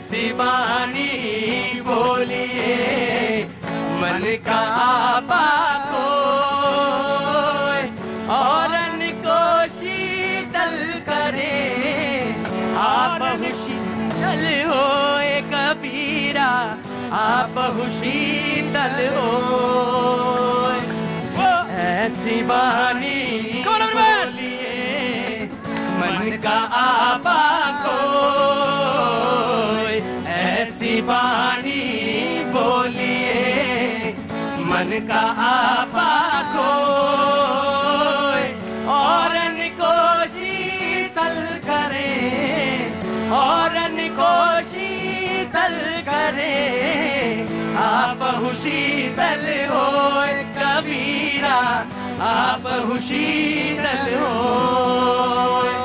ऐसी वाणी बोलिए मन का आपा कोय, और को शीतल करे आप शीतल होए कबीरा, आप शीतल होए। ऐसी वाणी बोलिए मन का आपा कोय, ऐसी वाणी बोलिए मन का आपा कोय, और को शीतल करे, और को शीतल करे आप शीतल होए कबीरा, आप शीतल होए।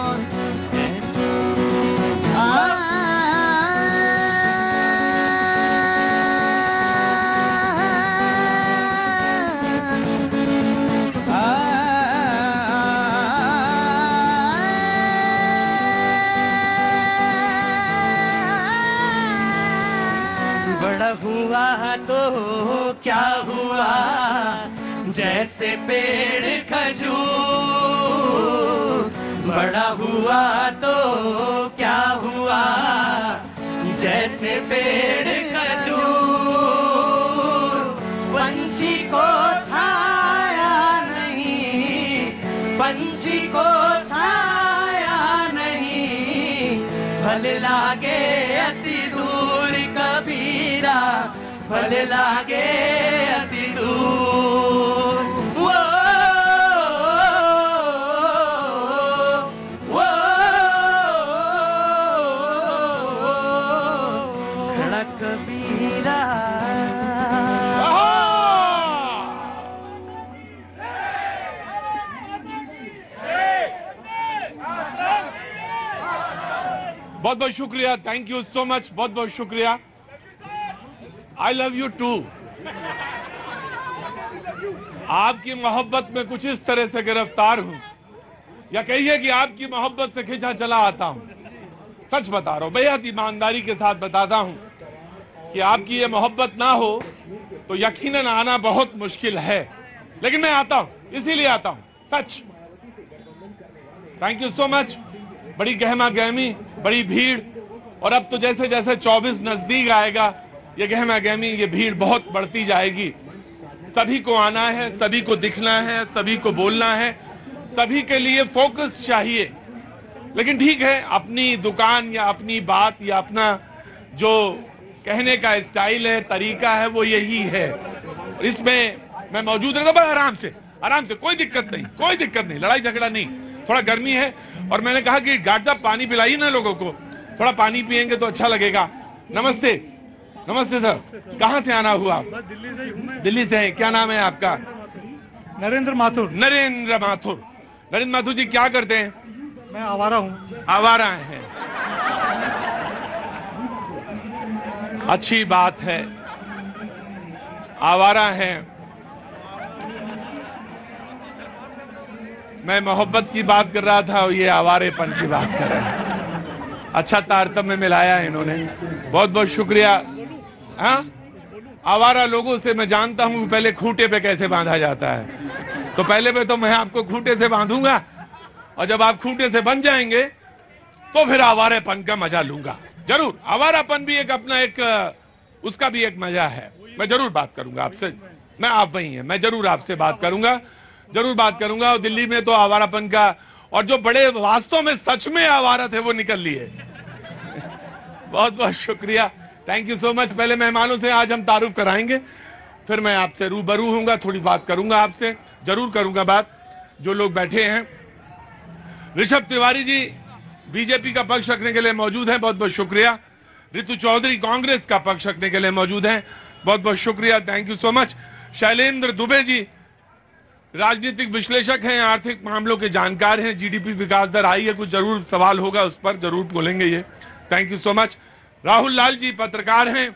बड़ा हुआ तो क्या हुआ, जैसे पेड़ खजूर, बड़ा हुआ तो क्या हुआ, जैसे पेड़ खजूर। पंछी को छाया नहीं, पंछी को छाया नहीं, फल लागे अति दूर कबीरा, फल लागे अति दूर। वो खड़ा कबीरा। बहुत बहुत शुक्रिया, थैंक यू सो मच, बहुत बहुत शुक्रिया। I love you too. आपकी मोहब्बत में कुछ इस तरह से गिरफ्तार हूं, या कहिए कि आपकी मोहब्बत से खिंचा चला आता हूं। सच बता रहा हूं, बेहद ईमानदारी के साथ बताता हूं कि आपकी ये मोहब्बत ना हो तो यकीनन आना बहुत मुश्किल है, लेकिन मैं आता हूं, इसीलिए आता हूं, सच। Thank you so much. बड़ी गहमा गहमी, बड़ी भीड़, और अब तो जैसे जैसे 24 नजदीक आएगा ये गहमा गहमी, ये भीड़ बहुत बढ़ती जाएगी। सभी को आना है, सभी को दिखना है, सभी को बोलना है, सभी के लिए फोकस चाहिए। लेकिन ठीक है, अपनी दुकान या अपनी बात या अपना जो कहने का स्टाइल है, तरीका है, वो यही है। इसमें मैं मौजूद रहता हूं, आराम से, आराम से, कोई दिक्कत नहीं, कोई दिक्कत नहीं, लड़ाई झगड़ा नहीं। थोड़ा गर्मी है और मैंने कहा कि गार्ड साहब पानी पिलाइए ना लोगों को, थोड़ा पानी पिएंगे तो अच्छा लगेगा। नमस्ते, नमस्ते सर, कहाँ से आना हुआ आप? दिल्ली से हूँ। दिल्ली से हैं, क्या नाम है आपका? नरेंद्र माथुर। नरेंद्र माथुर। नरेंद्र माथुर जी क्या करते हैं? मैं आवारा हूँ। आवारा हैं, अच्छी बात है, आवारा हैं। मैं मोहब्बत की बात कर रहा था और ये आवारेपन की बात कर रहे हैं। अच्छा तारतम्य मिलाया है इन्होंने, बहुत बहुत शुक्रिया। हाँ, आवारा लोगों से मैं जानता हूं पहले खूंटे पे कैसे बांधा जाता है, तो पहले पे तो मैं आपको खूंटे से बांधूंगा, और जब आप खूंटे से बन जाएंगे तो फिर आवारेपन का मजा लूंगा। जरूर, आवारापन भी एक अपना एक उसका भी एक मजा है। मैं जरूर बात करूंगा आपसे, मैं आप वही हैं, मैं जरूर आपसे बात करूंगा, जरूर बात करूंगा। और दिल्ली में तो आवारापन का, और जो बड़े वास्तव में सच में आवारा थे वो निकल लिए। बहुत बहुत शुक्रिया, थैंक यू सो मच। पहले मेहमानों से आज हम तारुफ कराएंगे, फिर मैं आपसे रूबरू होऊंगा, थोड़ी बात करूंगा आपसे, जरूर करूंगा बात। जो लोग बैठे हैं, ऋषभ तिवारी जी बीजेपी का पक्ष रखने के लिए मौजूद हैं, बहुत बहुत शुक्रिया। रितु चौधरी कांग्रेस का पक्ष रखने के लिए मौजूद हैं, बहुत बहुत शुक्रिया, thank you so much. Shailendra Dubey ji राजनीतिक विश्लेषक हैं, आर्थिक मामलों के जानकार हैं, जीडीपी विकास दर आई है, कुछ जरूर सवाल होगा उस पर, जरूर बोलेंगे ये, thank you so much. Rahul Lal ji पत्रकार हैं,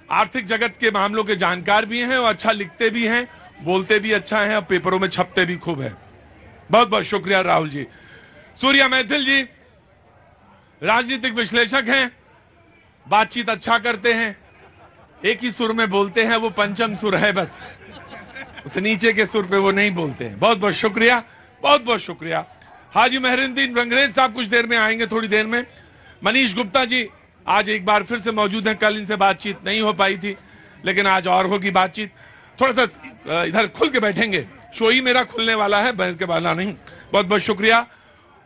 आर्थिक जगत के मामलों के जानकार भी हैं और अच्छा लिखते भी हैं, बोलते भी अच्छा हैं और पेपरों में छपते भी खूब है, बहुत बहुत शुक्रिया राहुल जी। सूर्या मैथिल जी राजनीतिक विश्लेषक हैं, बातचीत अच्छा करते हैं, एक ही सुर में बोलते हैं, वो पंचम सुर है बस, उस नीचे के सुर पे वो नहीं बोलते हैं। बहुत बहुत शुक्रिया, बहुत बहुत शुक्रिया। हाजी मेहरुद्दीन रंगरेज साहब कुछ देर में आएंगे, थोड़ी देर में। मनीष गुप्ता जी आज एक बार फिर से मौजूद हैं, कल इनसे बातचीत नहीं हो पाई थी, लेकिन आज और होगी बातचीत। थोड़ा सा इधर खुल के बैठेंगे, शो ही मेरा खुलने वाला है, बहस के वाला नहीं। बहुत बहुत शुक्रिया।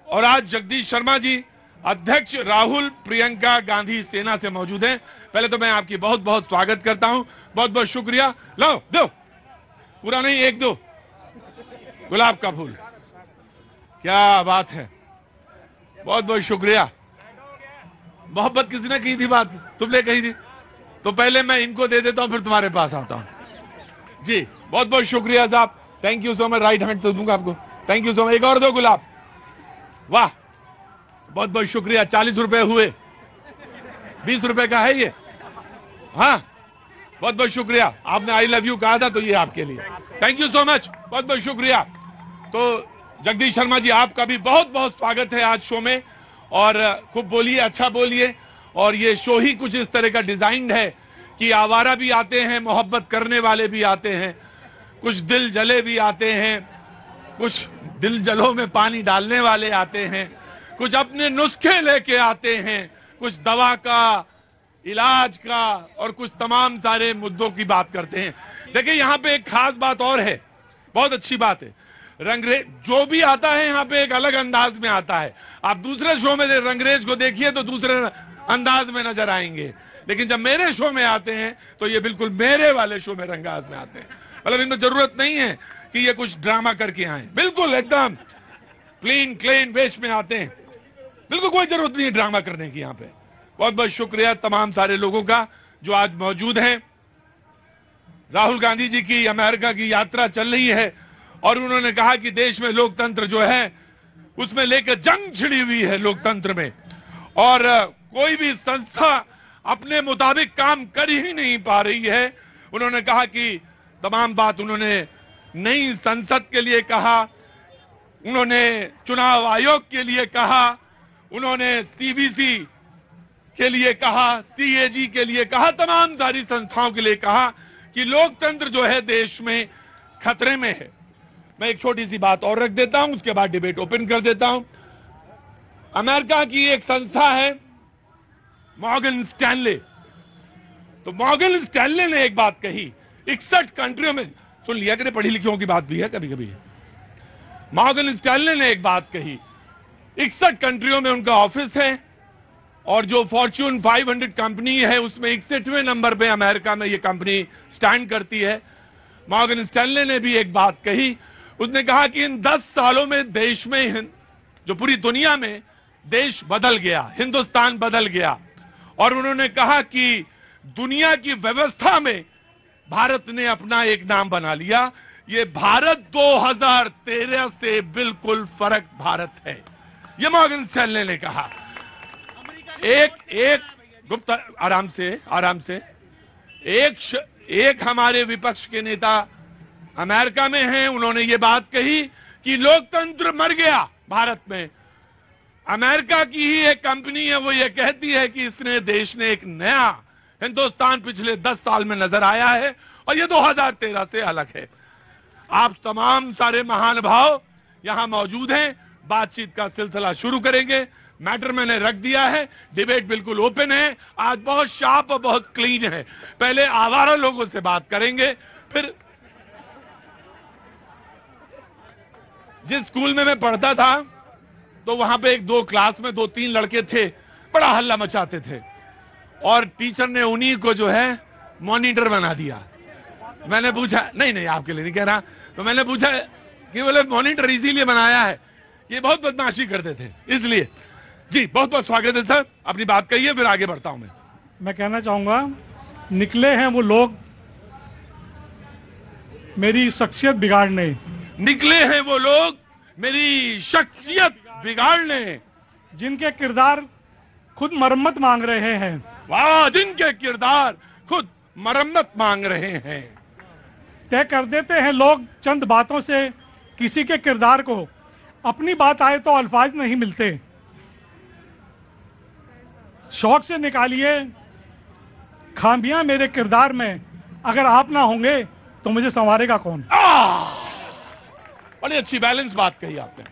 और आज जगदीश शर्मा जी अध्यक्ष राहुल प्रियंका गांधी सेना से मौजूद हैं। पहले तो मैं आपकी बहुत बहुत स्वागत करता हूं, बहुत बहुत शुक्रिया। लो दो, पूरा नहीं, एक दो गुलाब का फूल, क्या बात है, बहुत बहुत शुक्रिया। मोहब्बत किसने की थी, बात तुमने कही थी, तो पहले मैं इनको दे देता हूं, फिर तुम्हारे पास आता हूं जी। बहुत बहुत शुक्रिया साहब, thank you so much. Right hand तो दूंगा आपको, थैंक यू सो मच। एक और दो गुलाब, वाह, बहुत बहुत शुक्रिया। 40 रुपए हुए, 20 रुपए का है ये, हाँ, बहुत बहुत शुक्रिया। आपने आई लव यू कहा था, तो ये आपके लिए, थैंक यू सो मच, बहुत बहुत शुक्रिया। तो जगदीश शर्मा जी आपका भी बहुत बहुत स्वागत है आज शो में, और खूब बोलिए, अच्छा बोलिए। और ये शो ही कुछ इस तरह का डिजाइन है कि आवारा भी आते हैं, मोहब्बत करने वाले भी आते हैं, कुछ दिल जले भी आते हैं, कुछ दिल जलों में पानी डालने वाले आते हैं, कुछ अपने नुस्खे लेके आते हैं, कुछ दवा का, इलाज का, और कुछ तमाम सारे मुद्दों की बात करते हैं। देखिए यहां पे एक खास बात और है, बहुत अच्छी बात है। रंगरेज जो भी आता है यहां पे एक अलग अंदाज में आता है। आप दूसरे शो में रंगरेज को देखिए तो दूसरे अंदाज में नजर आएंगे, लेकिन जब मेरे शो में आते हैं तो ये बिल्कुल मेरे वाले शो में रंगाज में आते हैं। मतलब इनको जरूरत नहीं है कि ये कुछ ड्रामा करके आए, बिल्कुल एकदम क्लीन क्लीन वेश में आते हैं, बिल्कुल कोई जरूरत नहीं है ड्रामा करने की यहां पे। बहुत बहुत शुक्रिया तमाम सारे लोगों का जो आज मौजूद हैं। राहुल गांधी जी की अमेरिका की यात्रा चल रही है, और उन्होंने कहा कि देश में लोकतंत्र जो है उसमें लेकर जंग छिड़ी हुई है लोकतंत्र में, और कोई भी संस्था अपने मुताबिक काम कर ही नहीं पा रही है। उन्होंने कहा कि तमाम बात उन्होंने नई संसद के लिए कहा, उन्होंने चुनाव आयोग के लिए कहा, उन्होंने सीबीसी के लिए कहा, सीएजी के लिए कहा, तमाम सारी संस्थाओं के लिए कहा कि लोकतंत्र जो है देश में खतरे में है। मैं एक छोटी सी बात और रख देता हूं, उसके बाद डिबेट ओपन कर देता हूं। अमेरिका की एक संस्था है मॉर्गन स्टैनले, तो मॉर्गन स्टैनले ने एक बात कही, 61 कंट्रियों में, सुन लिया करें, पढ़ी लिखियों की बात भी है कभी कभी। मॉर्गन स्टैनले ने एक बात कही, 61 कंट्रियों में उनका ऑफिस है, और जो फॉर्च्यून 500 कंपनी है उसमें 61वें नंबर पे अमेरिका में ये कंपनी स्टैंड करती है। मॉर्गन स्टैनले ने भी एक बात कही, उसने कहा कि इन 10 सालों में देश में, जो पूरी दुनिया में देश बदल गया, हिंदुस्तान बदल गया, और उन्होंने कहा कि दुनिया की व्यवस्था में भारत ने अपना एक नाम बना लिया। ये भारत 2013 से बिल्कुल फर्क भारत है, ये मॉर्गन स्टैनले ने कहा। एक गुप्ता, आराम से एक हमारे विपक्ष के नेता अमेरिका में हैं, उन्होंने ये बात कही कि लोकतंत्र मर गया भारत में। अमेरिका की ही एक कंपनी है, वो ये कहती है कि इसने देश ने एक नया हिंदुस्तान पिछले 10 साल में नजर आया है, और ये 2013 से अलग है। आप तमाम सारे महानुभाव यहां मौजूद हैं, बातचीत का सिलसिला शुरू करेंगे। मैटर मैंने रख दिया है, डिबेट बिल्कुल ओपन है, आज बहुत शार्प और बहुत क्लीन है। पहले आवारा लोगों से बात करेंगे, फिर जिस स्कूल में मैं पढ़ता था तो वहां पे एक दो क्लास में 2-3 लड़के थे, बड़ा हल्ला मचाते थे, और टीचर ने उन्हीं को जो है मॉनिटर बना दिया। मैंने पूछा, नहीं आपके लिए नहीं कह रहा, तो मैंने पूछा कि बोले मॉनिटर इसीलिए बनाया है, ये बहुत बदमाशी करते थे इसलिए। जी बहुत बहुत स्वागत है सर, अपनी बात कहिए, फिर आगे बढ़ता हूं मैं कहना चाहूंगा, निकले हैं वो लोग मेरी शख्सियत बिगाड़ने, निकले हैं वो लोग मेरी शख्सियत बिगाड़ने, जिनके किरदार खुद मरम्मत मांग रहे हैं। वाह, जिनके किरदार खुद मरम्मत मांग रहे हैं। तय कर देते हैं लोग चंद बातों से किसी के किरदार को, अपनी बात आए तो अल्फाज नहीं मिलते। शौक से निकालिए खामियां मेरे किरदार में अगर आप ना होंगे तो मुझे संवारेगा कौन। बड़ी अच्छी बैलेंस बात कही आपने।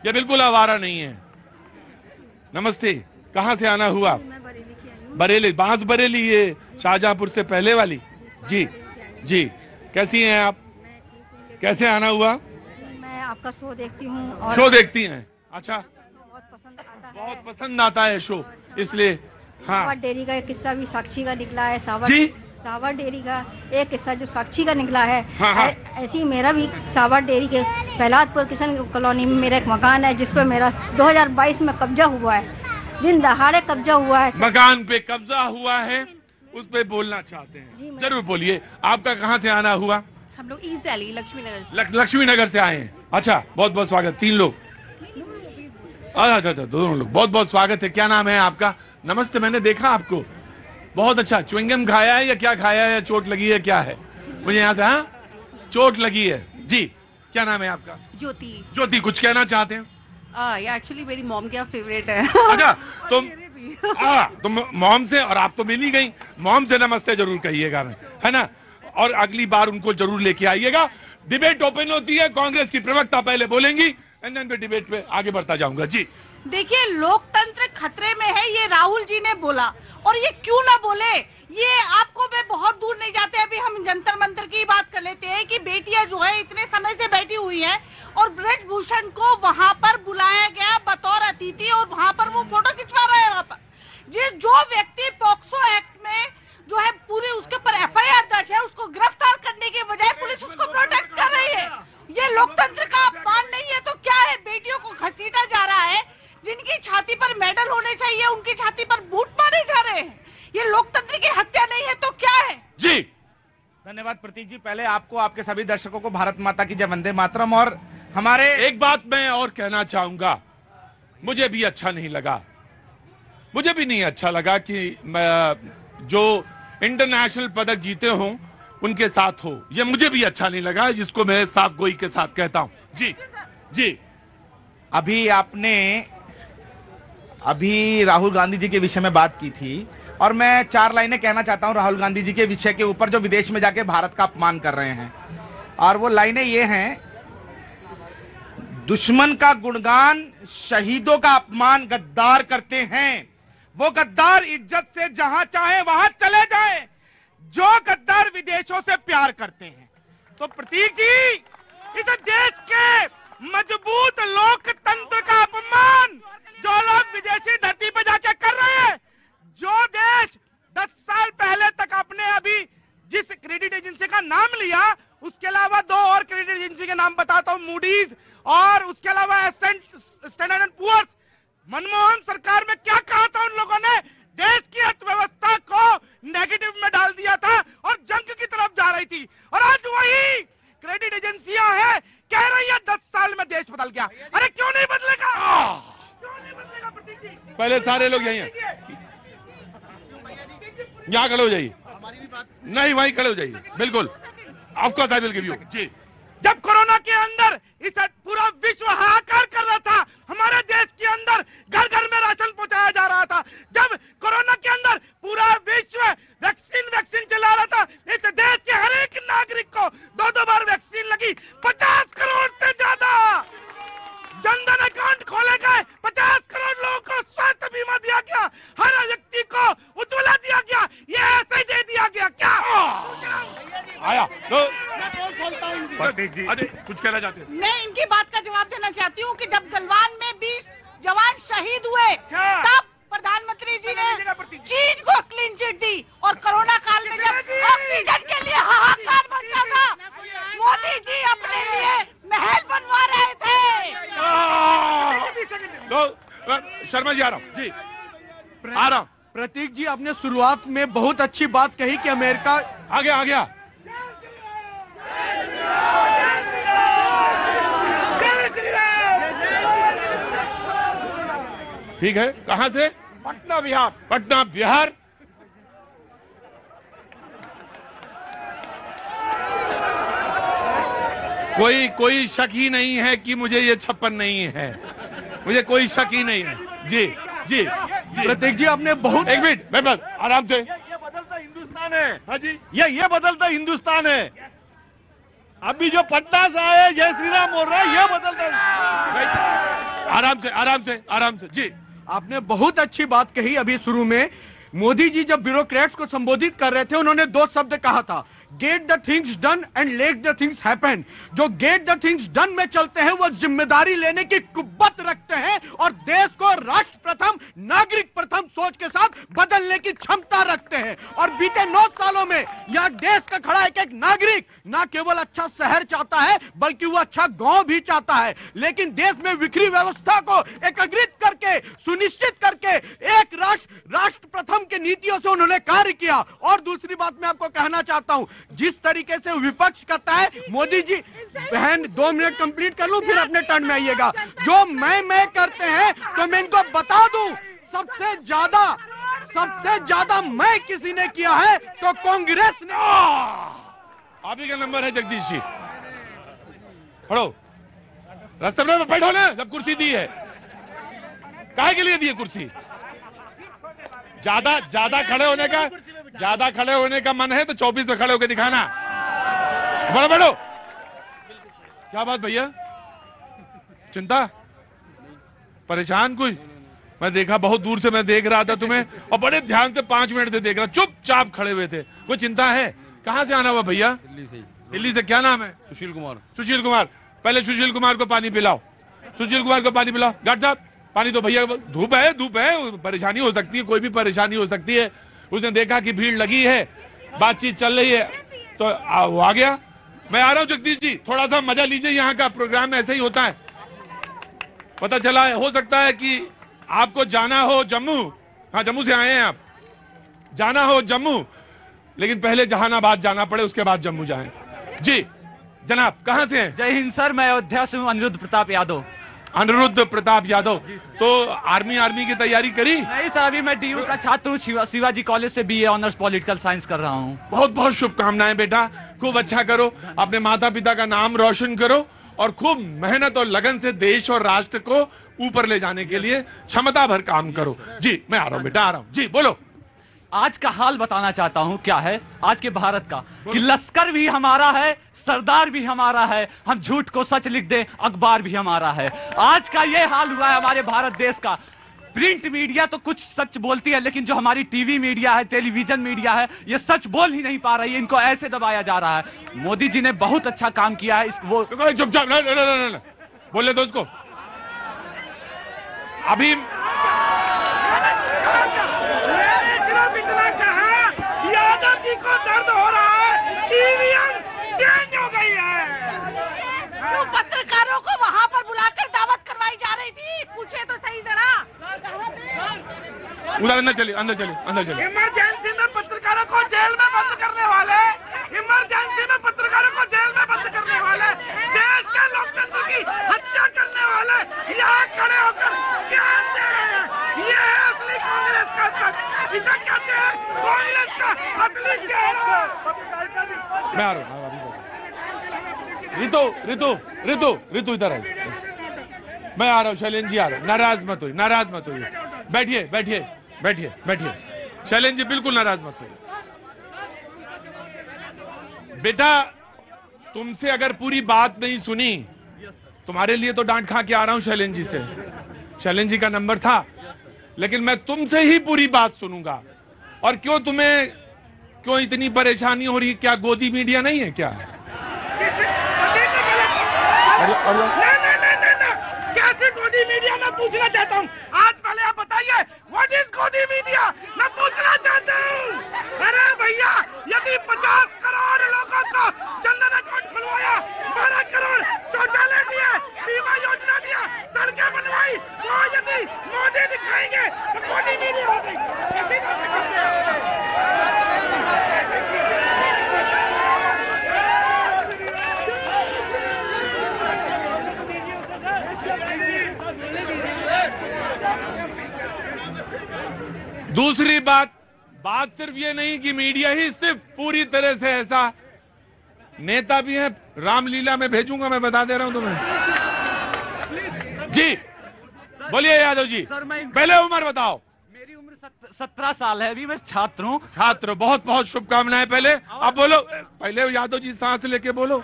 ये बिल्कुल आवारा नहीं है। नमस्ते, कहां से आना हुआ? बरेली, बांस बरेली, ये शाहजहांपुर से पहले वाली। जी जी, कैसी हैं आप? कैसे आना हुआ? मैं आपका शो देखती हूँ और शो देखती हैं? अच्छा, बहुत पसंद आता है। बहुत पसंद आता है शो, इसलिए। हाँ सावर डेयरी का एक किस्सा भी साक्षी का निकला है। जी? सावर डेयरी का एक किस्सा जो साक्षी का निकला है। हाँ, हाँ। ऐसी मेरा भी सावर डेयरी के प्रहलादपुर किशन कॉलोनी में मेरा एक मकान है जिस पर मेरा 2022 में कब्जा हुआ है। दिन दहाड़े कब्जा हुआ है। मकान पे कब्जा हुआ है, उस पे बोलना चाहते जी, हैं, जरूर बोलिए। आपका कहाँ से आना हुआ? हम लोग ईस्ट दिल्ली लक्ष्मी नगर। लक्ष्मी नगर से आए हैं। अच्छा, बहुत बहुत स्वागत। 3 लोग। अच्छा, 2 लोग। बहुत बहुत स्वागत है। क्या नाम है आपका? नमस्ते, मैंने देखा आपको। बहुत अच्छा। च्युइंगम खाया है या क्या खाया है, या चोट लगी है, क्या है? मुझे यहाँ से। हाँ, चोट लगी है। जी, क्या नाम है आपका? ज्योति। ज्योति, कुछ कहना चाहते हैं? ये एक्चुअली मेरी मॉम का फेवरेट है। अच्छा, तुम मॉम से, और आप तो मिल ही गई। मॉम से नमस्ते जरूर कहिएगा, है ना? और अगली बार उनको जरूर लेके आइएगा। डिबेट ओपन होती है, कांग्रेस की प्रवक्ता पहले बोलेंगी, एंड देन डिबेट पे आगे बढ़ता जाऊंगा। जी, देखिए, लोकतंत्र खतरे में है, ये राहुल जी ने बोला, और ये क्यों ना बोले, ये आपको वे बहुत दूर नहीं जाते। अभी हम जंतर मंतर की बात कर लेते हैं कि बेटियां जो है इतने समय से बैठी हुई हैं और ब्रजभूषण को वहां पर बुलाया गया बतौर अतिथि, और वहां पर वो फोटो खिंचवा रहे हैं। वहां पर जो व्यक्ति पॉक्सो एक्ट में जो है पूरी उसके ऊपर FIR दर्ज है, उसको गिरफ्तार करने के बजाय पुलिस उसको प्रोटेक्ट कर रही है। ये लोकतंत्र का अपमान नहीं है तो क्या है? बेटियों को घसीटा जा रहा है, जिनकी छाती पर मेडल होने चाहिए उनकी छाती पर बूट मारे जा रहे हैं। ये लोकतंत्र की हत्या नहीं है तो क्या है? जी, धन्यवाद प्रतीक जी। पहले आपको, आपके सभी दर्शकों को भारत माता की जय, वंदे मातरम। और हमारे एक बात मैं और कहना चाहूंगा, मुझे भी अच्छा नहीं लगा, मुझे भी नहीं अच्छा लगा कि जो इंटरनेशनल पदक जीते हों उनके साथ हो। ये मुझे भी अच्छा नहीं लगा, जिसको मैं साफ गोई के साथ कहता हूं। जी जी, अभी राहुल गांधी जी के विषय में बात की थी, और मैं 4 लाइनें कहना चाहता हूं राहुल गांधी जी के विषय के ऊपर, जो विदेश में जाके भारत का अपमान कर रहे हैं। और वो लाइनें ये हैं: दुश्मन का गुणगान, शहीदों का अपमान गद्दार करते हैं। वो गद्दार इज्जत से जहां चाहे वहां चले जाए, जो गद्दार विदेशों से प्यार करते हैं। तो प्रतीक जी, इस देश के मजबूत लोकतंत्र का अपमान जो लोग विदेशी धरती पर जाके कर रहे हैं, जो देश 10 साल पहले तक अपने अभी जिस क्रेडिट एजेंसी का नाम लिया, उसके अलावा 2 और क्रेडिट एजेंसी के नाम बताता हूं, मूडीज और उसके अलावा स्टैंडर्ड एंड पुअर्स। मनमोहन सरकार में क्या कहा था उन लोगों ने? देश की अर्थव्यवस्था को नेगेटिव में डाल दिया था और जंग की तरफ जा रही थी। और आज वही क्रेडिट एजेंसियां हैं, कह रही है 10 साल में देश बदल गया। अरे क्यों नहीं बदलेगा? क्यों नहीं बदलेगा प्रतीक जी? पहले सारे लोग यहीं हैं, यहाँ खड़े हो जाइए। नहीं, वहीं खड़े हो जाइए। बिल्कुल, आपको आई विल गिव यू। जी, जब कोरोना के अंदर इस पूरा विश्व हाहाकार कर रहा था, हमारे देश के अंदर घर घर में राशन पहुंचाया जा रहा था, जब कोरोना के अंदर पूरा विश्व वैक्सीन चला रहा था, इस देश के हर एक नागरिक को 2-2 बार वैक्सीन लगी। 50 करोड़ से ज्यादा जनधन अकाउंट खोले गए, 50 करोड़ लोगों को स्वास्थ्य बीमा दिया गया, हर व्यक्ति को उज्ज्वला दिया गया। ये ऐसे ही दे दिया गया क्या? आया तो प्रतीक जी, अरे कुछ कहना चाहते हैं? मैं इनकी बात का जवाब देना चाहती हूँ कि जब गलवान में 20 जवान शहीद हुए, तब प्रधानमंत्री जी ने चीन को क्लीन चिट दी, और कोरोना काल में जब ऑक्सीजन के लिए हाहाकार मचा था, मोदी जी अपने लिए महल बनवा रहे थे। शर्मा जी, आ रहा हूँ। जी, आ रहा हूँ। प्रतीक जी, आपने शुरुआत में बहुत अच्छी बात कही कि अमेरिका आ गया। ठीक है, कहां से? पटना बिहार। पटना बिहार। कोई शक ही नहीं है कि मुझे ये 56 नहीं है, मुझे कोई शक ही नहीं है। जी जी जी, प्रतीक जी, आपने बहुत एक मिनट, मैं बस आराम से। हिंदुस्तान है। हाँ जी, ये बदलता हिंदुस्तान है। अभी जो पटना से आए जय श्री राम बोल रहा है, ये बदलता। आराम से आराम से आराम से जी। आपने बहुत अच्छी बात कही। अभी शुरू में मोदी जी जब ब्यूरोक्रेट्स को संबोधित कर रहे थे, उन्होंने दो शब्द कहा था, get the things done and let the things happen. जो गेट द थिंग्स डन में चलते हैं वो जिम्मेदारी लेने की कुव्वत रखते हैं और देश को राष्ट्र प्रथम नागरिक प्रथम सोच के साथ बदलने की क्षमता रखते हैं। और बीते 9 सालों में यह देश का खड़ा एक एक नागरिक न केवल अच्छा शहर चाहता है बल्कि वो अच्छा गांव भी चाहता है। लेकिन देश में बिखरी व्यवस्था को एकीकृत करके सुनिश्चित करके एक राष्ट्र प्रथम की नीतियों से उन्होंने कार्य किया। और दूसरी बात मैं आपको कहना चाहता हूं, जिस तरीके से विपक्ष करता है, मोदी जी, बहन 2 मिनट कंप्लीट कर लूं फिर अपने टर्न में आइएगा। जो मैं करते हैं तो मैं इनको बता दूं, सबसे ज्यादा मैं किसी ने किया है तो कांग्रेस ने। आप ही का नंबर है जगदीश जी, पढ़ो। रास्ते में बैठो ना, जब कुर्सी दी है काहे के लिए दी है कुर्सी? ज्यादा खड़े होने का मन है तो 24 में खड़े होकर दिखाना। बैठो। क्या बात भैया, चिंता, परेशान कोई? मैं देखा बहुत दूर से, मैं देख रहा था तुम्हें और बड़े ध्यान से 5 मिनट से देख रहा, चुपचाप खड़े हुए थे। कोई चिंता है? कहां से आना हुआ भैया? दिल्ली से। क्या नाम है? सुशील कुमार। पहले सुशील कुमार को पानी पिलाओ। डॉक्टर साहब पानी तो भैया, धूप है, परेशानी हो सकती है, कोई भी परेशानी हो सकती है। उसने देखा कि भीड़ लगी है, बातचीत चल रही है तो वो आ गया। मैं आ रहा हूं जगदीश जी, थोड़ा सा मजा लीजिए, यहाँ का प्रोग्राम ऐसे ही होता है। पता चला है, हो सकता है कि आपको जाना हो जम्मू, हाँ जम्मू से आए हैं आप, जाना हो जम्मू, लेकिन पहले जहानाबाद जाना पड़े, उसके बाद जम्मू जाएं। जी जनाब, कहां से हैं? जय हिंद सर, मैं अयोध्या से हूं, अनिरुद्ध प्रताप यादव। तो आर्मी की तैयारी करी? नहीं सर, अभी मैं डीयू का छात्र हूँ, शिवाजी कॉलेज से BA ऑनर्स पॉलिटिकल साइंस कर रहा हूँ। बहुत बहुत शुभकामनाएं बेटा, खूब अच्छा करो, अपने माता पिता का नाम रोशन करो और खूब मेहनत और लगन से देश और राष्ट्र को ऊपर ले जाने के लिए क्षमता भर काम करो। जी मैं आ रहा हूँ बेटा, आ रहा हूँ। जी बोलो। आज का हाल बताना चाहता हूँ क्या है आज के भारत का, कि लश्कर भी हमारा है, सरदार भी हमारा है, हम झूठ को सच लिख दे, अखबार भी हमारा है। आज का ये हाल हुआ है हमारे भारत देश का। प्रिंट मीडिया तो कुछ सच बोलती है, लेकिन जो हमारी टीवी मीडिया है, टेलीविजन मीडिया है, ये सच बोल ही नहीं पा रही है, इनको ऐसे दबाया जा रहा है। मोदी जी ने बहुत अच्छा काम किया है। चुपचाप बोले तो उसको अभी यादव जी को दर्द हो रहा है, ईवीएम चेंज हो गई है। क्यों पत्रकारों को वहाँ पर बुलाकर दावत करवाई जा रही थी? पूछे तो सही जरा। उधर अंदर चलिए। इमरजेंसी में पत्रकारों को जेल में बंद करने वाले, देश के लोकतंत्र की हत्या करने वाले यहाँ खड़े होकर ज्ञान दे रहे हैं। ये है असली कांग्रेस का सच, इसे कहते हैं कांग्रेस का असली चेहरा। मैं आ रहा हूँ। रितु इधर है। मैं आ रहा हूँ, शैलेंद्र जी आ रहा हूँ। नाराज मत होइए। बैठिए। शैलेंद्र जी बिल्कुल नाराज मत होइए। बेटा तुमसे अगर पूरी बात नहीं सुनी, तुम्हारे लिए तो डांट खा के आ रहा हूं शैलेंद्र जी से। शैलेंद्र जी का नंबर था, लेकिन मैं तुमसे ही पूरी बात सुनूंगा। और क्यों इतनी परेशानी हो रही है? क्या गोदी मीडिया नहीं है क्या? कैसे गोदी मीडिया मैं पूछना चाहता हूँ। आज पहले आप बताइए, व्हाट इज गोदी मीडिया? मैं पूछना चाहता हूँ। अरे भैया, यदि 50 करोड़ लोगों को जनधन अकाउंट खुलवाया, 12 करोड़ शौचालय दिए, बीमा योजना दिया, सड़कें बनवाई, वो यदि मोदी दिखाएंगे तो गोदी मीडिया हो गई। कैसे कर सकते हैं? दूसरी बात सिर्फ ये नहीं कि मीडिया ही सिर्फ पूरी तरह से ऐसा, नेता भी है। रामलीला में भेजूंगा, मैं बता दे रहा हूं तुम्हें। जी बोलिए यादव जी। सर मैं पहले उम्र बताओ। मेरी उम्र उम्र 17 साल है, अभी मैं छात्र हूँ। छात्र, बहुत बहुत शुभकामनाएं। पहले आप बोलो, पहले यादव जी सांस लेके बोलो।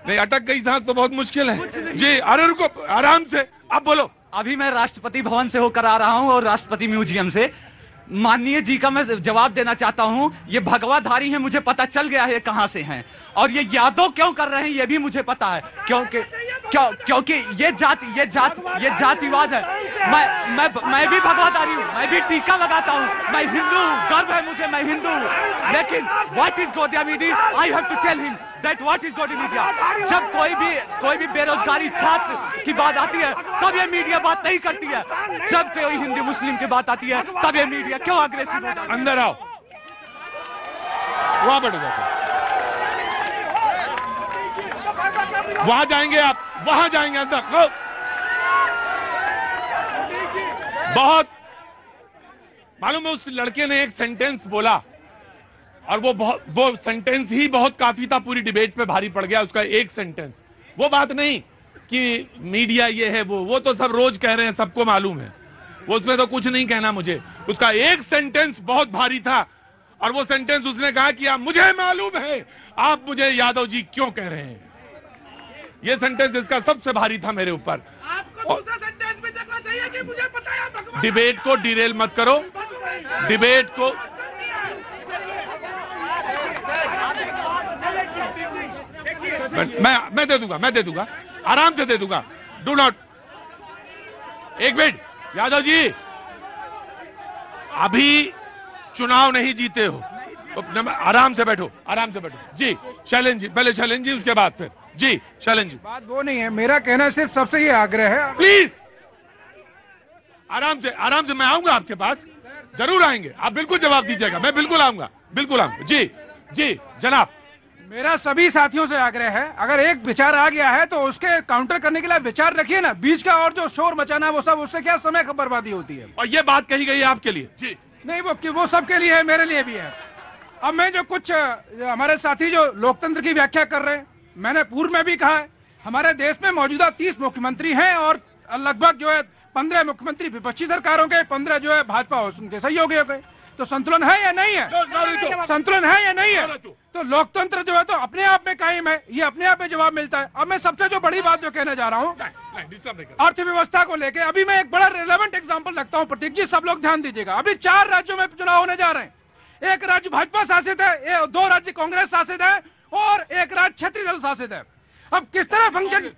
नहीं, अटक गई सांस तो बहुत मुश्किल है जी। अरे रुको, आराम से आप बोलो। अभी मैं राष्ट्रपति भवन से होकर आ रहा हूँ और राष्ट्रपति म्यूजियम से। माननीय जी का मैं जवाब देना चाहता हूँ। ये भगवाधारी हैं, मुझे पता चल गया है ये कहाँ से हैं, और ये यादव क्यों कर रहे हैं ये भी मुझे पता है। क्योंकि ये जातिवाद है। मैं भी भगवाधारी हूँ, मैं भी टीका लगाता हूँ, मैं हिंदू हूँ, गर्व है मुझे, मैं हिंदू हूँ। लेकिन what is Gautam media, I have to tell him that what is Gautam media. जब कोई भी बेरोजगारी छात्र की बात आती है तब ये मीडिया बात नहीं करती है, जब कोई हिंदू मुस्लिम की बात आती है तब ये मीडिया क्यों अग्रेसिव हो जाता है। अंदर आओ, वहां बैठो, वहां जाएंगे आप, वहां जाएंगे अंदर। लो, बहुत मालूम है उस लड़के ने एक सेंटेंस बोला और वो सेंटेंस ही बहुत काफी था, पूरी डिबेट पे भारी पड़ गया उसका एक सेंटेंस। वो बात नहीं कि मीडिया ये है वो तो सब रोज कह रहे हैं, सबको मालूम है, वो उसमें तो कुछ नहीं कहना मुझे। उसका एक सेंटेंस बहुत भारी था और वो सेंटेंस उसने कहा कि आप, मुझे मालूम है आप मुझे यादव जी क्यों कह रहे हैं। ये सेंटेंस इसका सबसे भारी था मेरे ऊपर। आपको दूसरा सेंटेंस भी देखना चाहिए कि मुझे पता है भगवान। डिबेट को डिरेल मत करो, डिबेट को। मैं दे दूंगा, आराम से दे दूंगा। डू नॉट, एक मिनट यादव जी, अभी चुनाव नहीं जीते हो, आराम से बैठो, आराम से बैठो जी। शैलेंद्र जी, पहले शैलेंद्र जी, उसके बाद फिर जी शैलेंद्र जी। बात वो नहीं है, मेरा कहना सिर्फ सबसे ये आग्रह है, प्लीज आराम से मैं आऊंगा आपके पास, जरूर आएंगे, आप बिल्कुल जवाब दीजिएगा, मैं बिल्कुल आऊंगा, बिल्कुल आऊंगा जी जनाब। मेरा सभी साथियों से आग्रह है, अगर एक विचार आ गया है तो उसके काउंटर करने के लिए विचार रखिए ना। बीच का और जो शोर मचाना वो सब, उससे क्या समय की बर्बादी होती है। और ये बात कही गई है आपके लिए जी, नहीं वो सबके लिए है, मेरे लिए भी है। अब मैं जो कुछ हमारे साथी जो लोकतंत्र की व्याख्या कर रहे हैं, मैंने पूर्व में भी कहा है, हमारे देश में मौजूदा 30 मुख्यमंत्री हैं और लगभग जो है 15 मुख्यमंत्री विपक्षी सरकारों के, 15 जो है भाजपा उनके सहयोगियों के। तो संतुलन है या नहीं है? संतुलन है या नहीं है? तो लोकतंत्र जो है तो अपने आप में कायम है, ये अपने आप में जवाब मिलता है। अब मैं सबसे जो बड़ी बात जो कहने जा रहा हूँ अर्थव्यवस्था को लेकर, अभी मैं एक बड़ा रिलेवेंट एग्जांपल रखता हूँ प्रतीक जी, सब लोग ध्यान दीजिएगा। अभी 4 राज्यों में चुनाव होने जा रहे हैं। एक राज्य भाजपा शासित है, 2 राज्य कांग्रेस शासित है और एक राज्य क्षेत्रीय दल शासित है। अब किस तरह फंक्शन,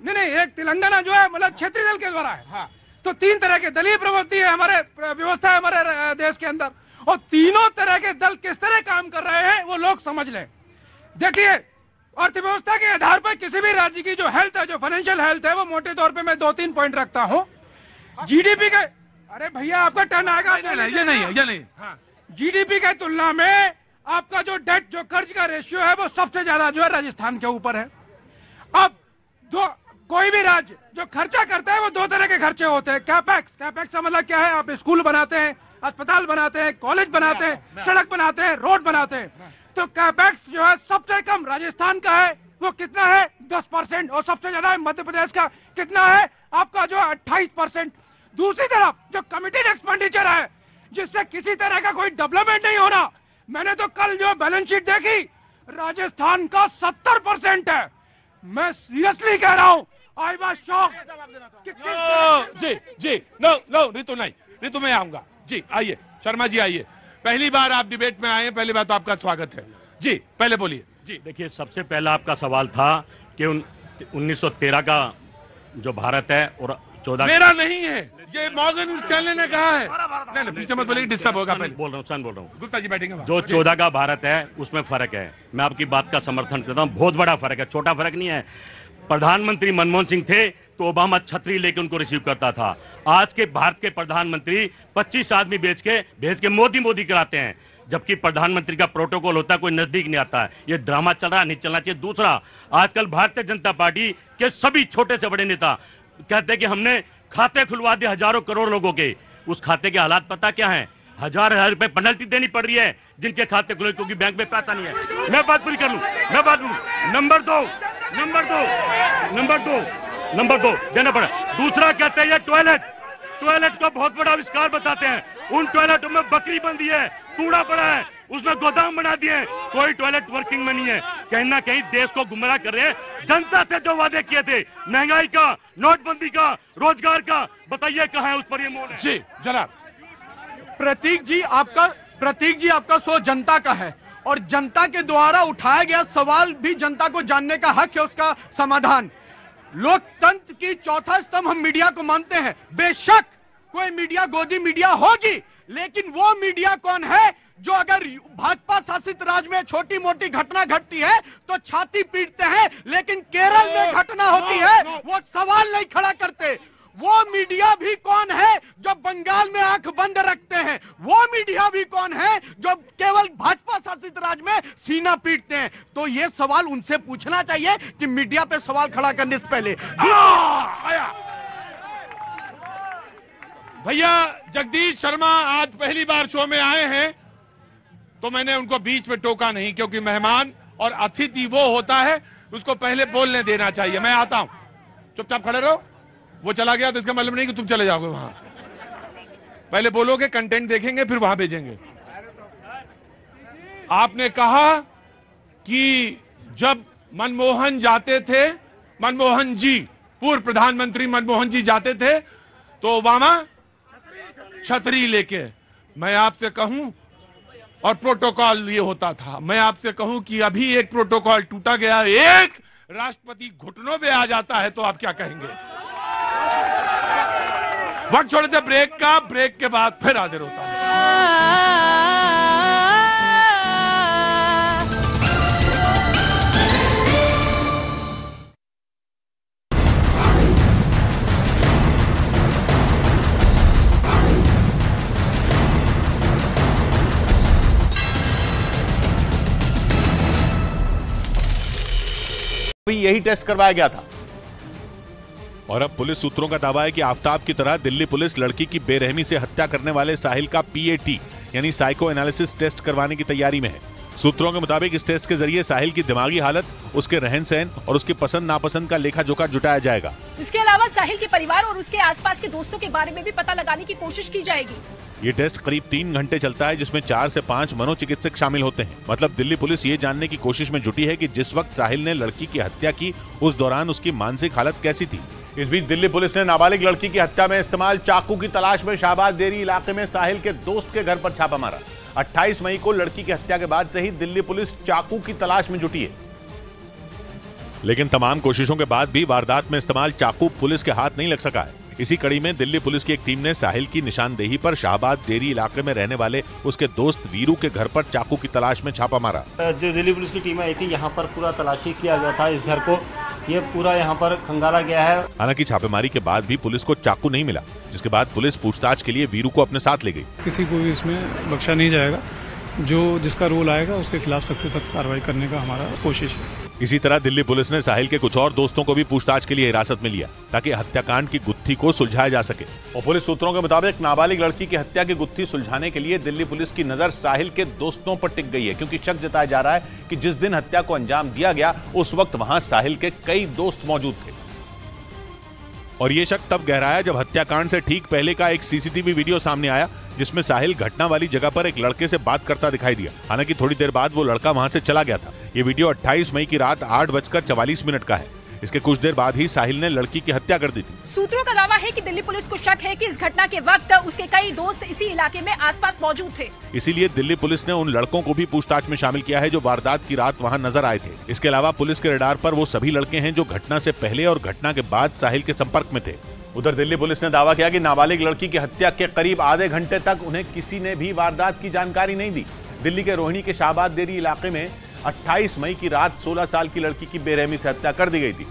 नहीं, एक तेलंगाना जो है मतलब क्षेत्रीय दल के द्वारा है। तो 3 तरह के दलीय प्रवृत्ति है हमारे व्यवस्था है हमारे देश के अंदर, और तीनों तरह के दल किस तरह काम कर रहे हैं वो लोग समझ लें। देखिए, अर्थव्यवस्था के आधार पर किसी भी राज्य की जो हेल्थ है, जो फाइनेंशियल हेल्थ है, वो मोटे तौर पे मैं 2-3 पॉइंट रखता हूँ। जीडीपी के, अरे भैया आपका टर्न आएगा, ये नहीं। जीडीपी की तुलना में आपका जो डेट, जो कर्ज का रेशियो है वो सबसे ज्यादा जो है राजस्थान के ऊपर है। अब कोई भी राज्य जो खर्चा करता है वो 2 तरह के खर्चे होते हैं। कैपेक्स का मतलब क्या है? आप स्कूल बनाते हैं, अस्पताल बनाते हैं, कॉलेज बनाते हैं, सड़क बनाते हैं, रोड बनाते हैं। तो कैपेक्स जो है सबसे कम राजस्थान का है, वो कितना है? 10%। और सबसे ज्यादा मध्य प्रदेश का कितना है? आपका जो 28%। दूसरी तरफ जो कमिटेड एक्सपेंडिचर है, जिससे किसी तरह का कोई डेवलपमेंट नहीं हो रहा, मैंने तो कल जो बैलेंस शीट देखी, राजस्थान का 70% है। मैं सीरियसली कह रहा हूं, आई वाज शॉक्ड। जी नो ऋतु नहीं, ऋतु मैं आऊंगा जी। आइए शर्मा जी, आइए, पहली बार आप डिबेट में आए, पहली बार तो आपका स्वागत है जी। पहले बोलिए जी। देखिए, सबसे पहला आपका सवाल था कि 1913 का जो भारत है और 14 मेरा नहीं है, ये मॉर्गन स्टैनले ने कहा है। नहीं, पीछे मत बोलिए, डिस्टर्ब होगा। पहले बोल रहा हूँ, गुप्ता जी बैठेंगे। जो 14 का भारत है उसमें फर्क है। मैं आपकी बात का समर्थन करता हूँ, बहुत बड़ा फर्क है, छोटा फर्क नहीं है। प्रधानमंत्री मनमोहन सिंह थे तो ओबामा छतरी लेके उनको रिसीव करता था। आज के भारत के प्रधानमंत्री 25 आदमी भेज के मोदी कराते हैं, जबकि प्रधानमंत्री का प्रोटोकॉल होता है, कोई नजदीक नहीं आता है। ये ड्रामा चल रहा, नहीं चलना चाहिए। दूसरा, आजकल भारतीय जनता पार्टी के सभी छोटे से बड़े नेता कहते हैं कि हमने खाते खुलवा दिए हजारों करोड़ लोगों के। उस खाते के हालात पता क्या है? 1000 रुपए पेनल्टी देनी पड़ रही है जिनके खाते खुले, क्योंकि बैंक में पैसा नहीं है। मैं बात पूरी कर लूं, नंबर दो देना पड़ा। दूसरा कहते हैं ये टॉयलेट को बहुत बड़ा आविष्कार बताते हैं। उन टॉयलेटों में बकरी बंधी है, कूड़ा पड़ा है, उसमें गोदाम बना दिए, कोई टॉयलेट वर्किंग में नहीं है। कहीं ना कहीं देश को गुमराह कर रहे हैं। जनता से जो वादे किए थे, महंगाई का, नोटबंदी का, रोजगार का, बताइए कहाँ है उस पर ये मोड़ है? जी जनाब। प्रतीक जी आपका सोच जनता का है और जनता के द्वारा उठाया गया सवाल भी जनता को जानने का हक है, उसका समाधान। लोकतंत्र की चौथा स्तंभ हम मीडिया को मानते हैं। बेशक कोई मीडिया गोदी मीडिया होगी, लेकिन वो मीडिया कौन है जो अगर भाजपा शासित राज्य में छोटी मोटी घटना घटती है तो छाती पीटते हैं, लेकिन केरल में घटना होती है वो सवाल नहीं खड़ा करते। वो मीडिया भी कौन है जो बंगाल में आंख बंद रखते हैं? वो मीडिया भी कौन है जो केवल भाजपा शासित राज्य में सीना पीटते हैं? तो ये सवाल उनसे पूछना चाहिए कि मीडिया पे सवाल खड़ा करने से पहले। भैया जगदीश शर्मा आज पहली बार शो में आए हैं, तो मैंने उनको बीच में टोका नहीं, क्योंकि मेहमान और अतिथि वो होता है उसको पहले बोलने देना चाहिए। मैं आता हूं, चुपचाप खड़े रहो। वो चला गया तो इसका मतलब नहीं कि तुम चले जाओगे वहां। पहले बोलोगे, कंटेंट देखेंगे, फिर वहां भेजेंगे। आपने कहा कि जब मनमोहन जाते थे, मनमोहन जी, पूर्व प्रधानमंत्री मनमोहन जी जाते थे तो ओबामा छतरी लेके। मैं आपसे कहूं, और प्रोटोकॉल ये होता था, मैं आपसे कहूं कि अभी एक प्रोटोकॉल टूटा गया, एक राष्ट्रपति घुटनों पे आ जाता है तो आप क्या कहेंगे? वक्त छोड़ दे ब्रेक का, ब्रेक के बाद फिर हाजिर होता हूं। यही टेस्ट करवाया गया था। और अब पुलिस सूत्रों का दावा है कि आफताब की तरह दिल्ली पुलिस लड़की की बेरहमी से हत्या करने वाले साहिल का PAT यानी साइको एनालिसिस टेस्ट करवाने की तैयारी में है। सूत्रों के मुताबिक इस टेस्ट के जरिए साहिल की दिमागी हालत, उसके रहन सहन और उसकी पसंद नापसंद का लेखा जोखा जुटाया जाएगा। इसके अलावा साहिल के परिवार और उसके आसपास के दोस्तों के बारे में भी पता लगाने की कोशिश की जाएगी। ये टेस्ट करीब 3 घंटे चलता है, जिसमें 4 से 5 मनोचिकित्सक शामिल होते हैं। मतलब दिल्ली पुलिस ये जानने की कोशिश में जुटी है कि जिस वक्त साहिल ने लड़की की हत्या की उस दौरान उसकी मानसिक हालत कैसी थी। इस बीच दिल्ली पुलिस ने नाबालिग लड़की की हत्या में इस्तेमाल चाकू की तलाश में शाहबाज देरी इलाके में साहिल के दोस्त के घर पर छापा मारा। 28 मई को लड़की की हत्या के बाद से ही दिल्ली पुलिस चाकू की तलाश में जुटी है। लेकिन तमाम कोशिशों के बाद भी वारदात में इस्तेमाल चाकू पुलिस के हाथ नहीं लग सका है। इसी कड़ी में दिल्ली पुलिस की एक टीम ने साहिल की निशानदेही पर शाहबाज देरी इलाके में रहने वाले उसके दोस्त वीरू के घर पर चाकू की तलाश में छापा मारा। जो दिल्ली पुलिस की टीम आई थी, यहाँ पर पूरा तलाशी किया गया था इस घर को, ये पूरा यहाँ पर खंगाला गया है। हालांकि छापेमारी के बाद भी पुलिस को चाकू नहीं मिला, जिसके बाद पुलिस पूछताछ के लिए वीरू को अपने साथ ले गई। किसी को भी इसमें बख्शा नहीं जाएगा, जो जिसका रोल आएगा उसके खिलाफ सख्त से सख्त कार्रवाई करने का हमारा कोशिश है। इसी तरह दिल्ली पुलिस ने साहिल के कुछ और दोस्तों को भी पूछताछ के लिए हिरासत में लिया, ताकि हत्याकांड की गुत्थी को सुलझाया जा सके। और पुलिस सूत्रों के मुताबिक नाबालिग लड़की की हत्या की गुत्थी सुलझाने के लिए दिल्ली पुलिस की नजर साहिल के दोस्तों पर टिक गई है, क्योंकि शक जताया जा रहा है कि जिस दिन हत्या को अंजाम दिया गया उस वक्त वहां साहिल के कई दोस्त मौजूद थे। और ये शक तब गहराया जब हत्याकांड से ठीक पहले का एक CCTV वीडियो सामने आया, जिसमें साहिल घटना वाली जगह पर एक लड़के से बात करता दिखाई दिया। हालांकि थोड़ी देर बाद वो लड़का वहां से चला गया था। ये वीडियो 28 मई की रात 8:44 का है। इसके कुछ देर बाद ही साहिल ने लड़की की हत्या कर दी थी। सूत्रों का दावा है कि दिल्ली पुलिस को शक है कि इस घटना के वक्त उसके कई दोस्त इसी इलाके में आसपास मौजूद थे। इसीलिए दिल्ली पुलिस ने उन लड़कों को भी पूछताछ में शामिल किया है जो वारदात की रात वहां नजर आए थे। इसके अलावा पुलिस के रडार पर वो सभी लड़के हैं जो घटना से पहले और घटना के बाद साहिल के संपर्क में थे। उधर दिल्ली पुलिस ने दावा किया कि नाबालिग लड़की की हत्या के करीब आधे घंटे तक उन्हें किसी ने भी वारदात की जानकारी नहीं दी। दिल्ली के रोहिणी के शाहबाज देरी इलाके में 28 मई की रात 16 साल की लड़की की बेरहमी से हत्या कर दी गई थी,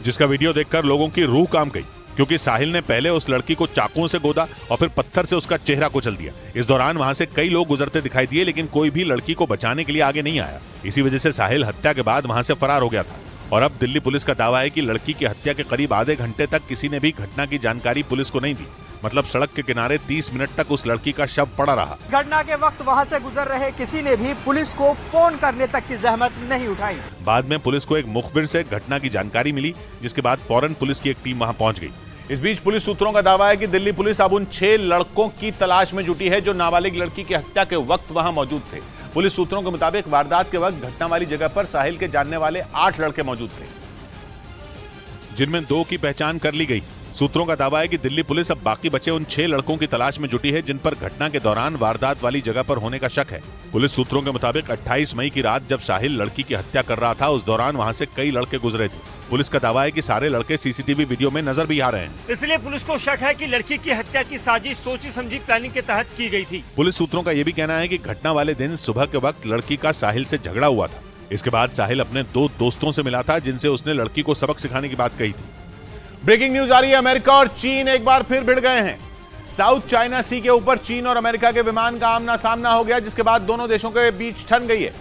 जिसका वीडियो देखकर लोगों की रूह कांप गई, क्योंकि साहिल ने पहले उस लड़की को चाकुओं से गोदा और फिर पत्थर से उसका चेहरा कुचल दिया। इस दौरान वहां से कई लोग गुजरते दिखाई दिए, लेकिन कोई भी लड़की को बचाने के लिए आगे नहीं आया। इसी वजह से साहिल हत्या के बाद वहां से फरार हो गया था। और अब दिल्ली पुलिस का दावा है कि लड़की की हत्या के करीब आधे घंटे तक किसी ने भी घटना की जानकारी पुलिस को नहीं दी। मतलब सड़क के किनारे 30 मिनट तक उस लड़की का शव पड़ा रहा। घटना के वक्त वहां से गुजर रहे किसी ने भी पुलिस को फोन करने तक की जहमत नहीं उठाई। बाद में पुलिस को एक मुखबिर से घटना की जानकारी मिली, जिसके बाद फौरन पुलिस की एक टीम वहां पहुंच गई। इस बीच पुलिस सूत्रों का दावा है कि दिल्ली पुलिस अब उन 6 लड़कों की तलाश में जुटी है जो नाबालिग लड़की की हत्या के वक्त वहां मौजूद थे। पुलिस सूत्रों के मुताबिक वारदात के वक्त घटना वाली जगह पर साहिल के जानने वाले 8 लड़के मौजूद थे, जिनमें 2 की पहचान कर ली गई। सूत्रों का दावा है कि दिल्ली पुलिस अब बाकी बचे उन 6 लड़कों की तलाश में जुटी है जिन पर घटना के दौरान वारदात वाली जगह पर होने का शक है। पुलिस सूत्रों के मुताबिक 28 मई की रात जब साहिल लड़की की हत्या कर रहा था, उस दौरान वहां से कई लड़के गुजरे थे। पुलिस का दावा है कि सारे लड़के सीसीटीवी वीडियो में नजर भी आ रहे हैं। इसलिए पुलिस को शक है कि लड़की की हत्या की साजिश सोची समझी प्लानिंग के तहत की गई थी। पुलिस सूत्रों का यह भी कहना है कि घटना वाले दिन सुबह के वक्त लड़की का साहिल से झगड़ा हुआ था। इसके बाद साहिल अपने 2 दोस्तों से मिला था जिनसे उसने लड़की को सबक सिखाने की बात कही थी। ब्रेकिंग न्यूज आ रही है। अमेरिका और चीन एक बार फिर भिड़ गए हैं। साउथ चाइना सी के ऊपर चीन और अमेरिका के विमान का आमना सामना हो गया, जिसके बाद दोनों देशों के बीच ठन गई है।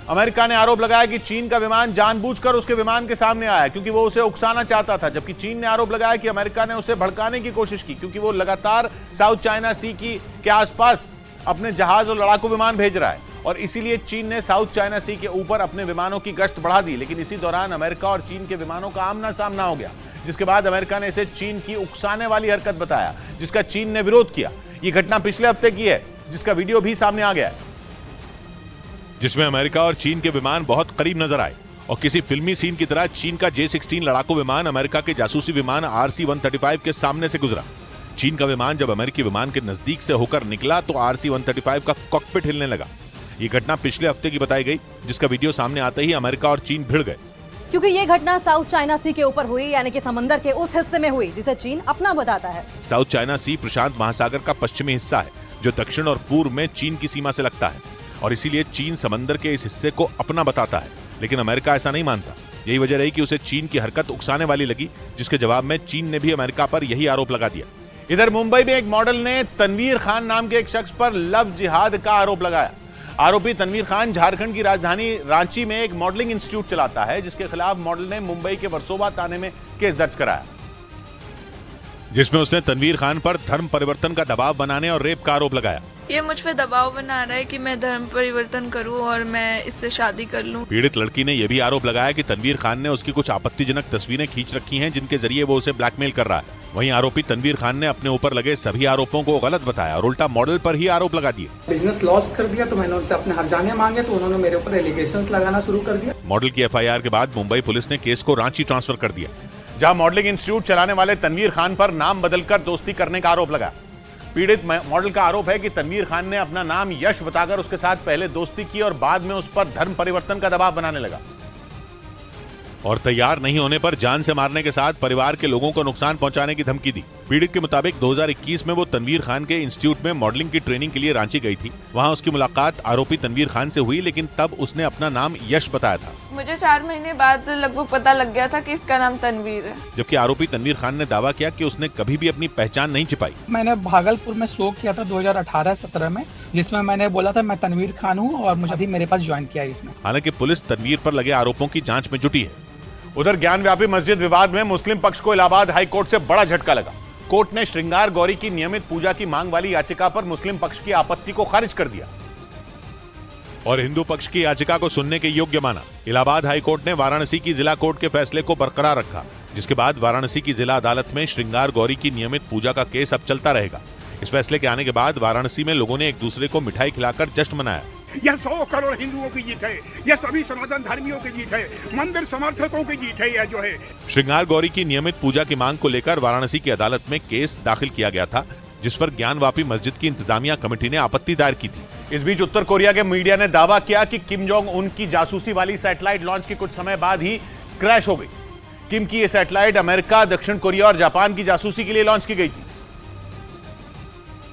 अमेरिका ने आरोप लगाया कि चीन का विमान जानबूझकर उसके विमान के सामने आया क्योंकि वो उसे उकसाना चाहता था, जबकि चीन ने आरोप लगाया कि अमेरिका ने उसे भड़काने की कोशिश की क्योंकि वो लगातार साउथ चाइना सी के आसपास अपने जहाज और लड़ाकू विमान भेज रहा है और इसीलिए चीन ने साउथ चाइना सी के ऊपर अपने विमानों की गश्त बढ़ा दी। लेकिन इसी दौरान अमेरिका और चीन के विमानों का आमना सामना हो गया, जिसके बाद अमेरिका ने इसे चीन की उकसाने वाली हरकत बताया, जिसका चीन ने विरोध किया। यह घटना पिछले हफ्ते की है, जिसका वीडियो भी सामने आ गया है, जिसमें अमेरिका और चीन के विमान बहुत करीब नजर आए और किसी फिल्मी सीन की तरह चीन का J-16 लड़ाकू विमान अमेरिका के जासूसी विमान RC-135 के सामने से गुजरा। चीन का विमान जब अमेरिकी विमान के नजदीक से होकर निकला तो RC-135 का कॉकपिट हिलने लगा। ये घटना पिछले हफ्ते की बताई गई, जिसका वीडियो सामने आते ही अमेरिका और चीन भिड़ गए, क्योंकि ये घटना साउथ चाइना सी के ऊपर हुई, यानी कि समंदर के उस हिस्से में हुई जिसे चीन अपना बताता है। साउथ चाइना सी प्रशांत महासागर का पश्चिमी हिस्सा है जो दक्षिण और पूर्व में चीन की सीमा से लगता है और इसीलिए चीन समंदर के इस हिस्से को अपना बताता है। लेकिन अमेरिका ऐसा नहीं मानता। यही वजह रही कि उसे चीन की हरकत उकसाने वाली लगी, जिसके जवाब में चीन ने भी अमेरिका पर यही आरोप लगा दिया। इधर मुंबई में एक मॉडल ने तनवीर खान नाम के एक शख्स पर लव जिहाद का आरोप लगाया। आरोपी तनवीर खान झारखंड की राजधानी रांची में एक मॉडलिंग इंस्टीट्यूट चलाता है, जिसके खिलाफ मॉडल ने मुंबई के वर्सोवा थाने में केस दर्ज कराया, जिसमें उसने तनवीर खान पर धर्म परिवर्तन का दबाव बनाने और रेप का आरोप लगाया। ये मुझ पे दबाव बना रहा है कि मैं धर्म परिवर्तन करूं और मैं इससे शादी कर लूं। पीड़ित लड़की ने यह भी आरोप लगाया कि तनवीर खान ने उसकी कुछ आपत्तिजनक तस्वीरें खींच रखी हैं, जिनके जरिए वो उसे ब्लैकमेल कर रहा है। वहीं आरोपी तनवीर खान ने अपने ऊपर लगे सभी आरोपों को गलत बताया और उल्टा मॉडल पर ही आरोप लगा दिए। बिजनेस लॉस कर दिया तो मैंने उनसे अपने हर्जाने मांगे तो उन्होंने मेरे ऊपर एलिगेशंस लगाना शुरू कर दिया। मॉडल की FIR के बाद मुंबई पुलिस ने केस को रांची ट्रांसफर कर दिया, जहां मॉडलिंग इंस्टीट्यूट चलाने वाले तनवीर खान पर नाम बदलकर दोस्ती करने का आरोप लगा। पीड़ित मॉडल का आरोप है कि तनवीर खान ने अपना नाम यश बताकर उसके साथ पहले दोस्ती की और बाद में उस पर धर्म परिवर्तन का दबाव बनाने लगा और तैयार नहीं होने पर जान से मारने के साथ परिवार के लोगों को नुकसान पहुंचाने की धमकी दी। पीड़ित के मुताबिक 2021 में वो तनवीर खान के इंस्टीट्यूट में मॉडलिंग की ट्रेनिंग के लिए रांची गई थी। वहां उसकी मुलाकात आरोपी तनवीर खान से हुई, लेकिन तब उसने अपना नाम यश बताया था। मुझे 4 महीने बाद लगभग पता लग गया था कि इसका नाम तनवीर है, जबकि आरोपी तनवीर खान ने दावा किया कि उसने कभी भी अपनी पहचान नहीं छिपाई। मैंने भागलपुर में शो किया था 2018-17 में, जिसमें मैंने बोला था मैं तनवीर खान हूँ और मुझे अभी मेरे पास ज्वाइन किया इसने। हालांकि पुलिस तनवीर पर लगे आरोपों की जांच में जुटी है। उधर ज्ञानव्यापी मस्जिद विवाद में मुस्लिम पक्ष को इलाहाबाद हाई कोर्ट से बड़ा झटका लगा। कोर्ट ने श्रृंगार गौरी की नियमित पूजा की मांग वाली याचिका पर मुस्लिम पक्ष की आपत्ति को खारिज कर दिया और हिंदू पक्ष की याचिका को सुनने के योग्य माना। इलाहाबाद हाई कोर्ट ने वाराणसी की जिला कोर्ट के फैसले को बरकरार रखा, जिसके बाद वाराणसी की जिला अदालत में श्रृंगार गौरी की नियमित पूजा का केस अब चलता रहेगा। इस फैसले के आने के बाद वाराणसी में लोगों ने एक दूसरे को मिठाई खिलाकर जश्न मनाया। यह 100 करोड़ हिंदुओं की जीत है, यह सभी सनातन धर्मियों की जीत है, मंदिर समर्थकों की जीत है। यह जो है श्रृंगार गौरी की नियमित पूजा की मांग को लेकर वाराणसी की अदालत में केस दाखिल किया गया था, जिस पर ज्ञानवापी मस्जिद की इंतजामिया कमेटी ने आपत्ति दायर की थी। इस बीच उत्तर कोरिया के मीडिया ने दावा किया कि किम जोंग उन की जासूसी वाली सैटेलाइट लॉन्च के कुछ समय बाद ही क्रैश हो गई। किम की यह सैटेलाइट अमेरिका, दक्षिण कोरिया और जापान की जासूसी के लिए लॉन्च की गई थी,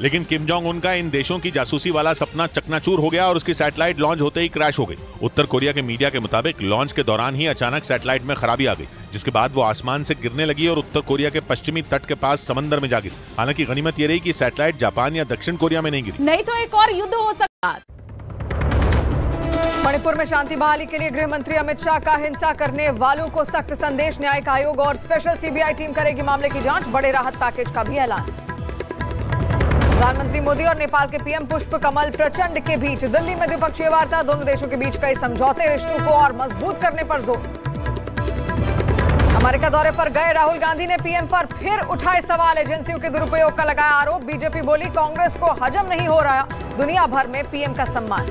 लेकिन किम जोंग उन का इन देशों की जासूसी वाला सपना चकनाचूर हो गया और उसकी सैटेलाइट लॉन्च होते ही क्रैश हो गई। उत्तर कोरिया के मीडिया के मुताबिक लॉन्च के दौरान ही अचानक सैटेलाइट में खराबी आ गई, जिसके बाद वो आसमान से गिरने लगी और उत्तर कोरिया के पश्चिमी तट के पास समंदर में जा गिरी। हालांकि गनीमत ये रही कि सैटेलाइट जापान या दक्षिण कोरिया में नहीं गिरी, नहीं तो एक और युद्ध हो सकता। मणिपुर में शांति बहाली के लिए गृह मंत्री अमित शाह का हिंसा करने वालों को सख्त संदेश। न्यायिक आयोग और स्पेशल CBI टीम करेगी मामले की जांच। बड़े राहत पैकेज का भी ऐलान। प्रधानमंत्री मोदी और नेपाल के PM पुष्प कमल प्रचंड के बीच दिल्ली में द्विपक्षीय वार्ता। दोनों देशों के बीच कई समझौते, रिश्तों को और मजबूत करने पर जोर। अमेरिका दौरे पर गए राहुल गांधी ने पीएम पर फिर उठाए सवाल। एजेंसियों के दुरुपयोग का लगाया आरोप। बीजेपी बोली कांग्रेस को हजम नहीं हो रहा दुनिया भर में पीएम का सम्मान।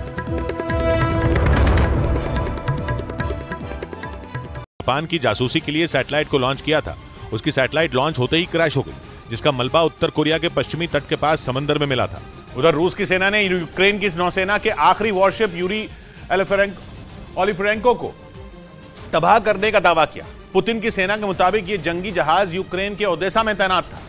जापान की जासूसी के लिए सैटेलाइट को लॉन्च किया था। उसकी सैटेलाइट लॉन्च होते ही क्रैश हो गई, जिसका मलबा उत्तर कोरिया के पश्चिमी तट के पास समंदर में मिला था। उधर रूस की सेना ने यूक्रेन की नौसेना के आखिरी वॉरशिप यूरी ओलिफरेंको को तबाह करने का दावा किया। पुतिन की सेना के मुताबिक यह जंगी जहाज यूक्रेन के ओदेसा में तैनात था,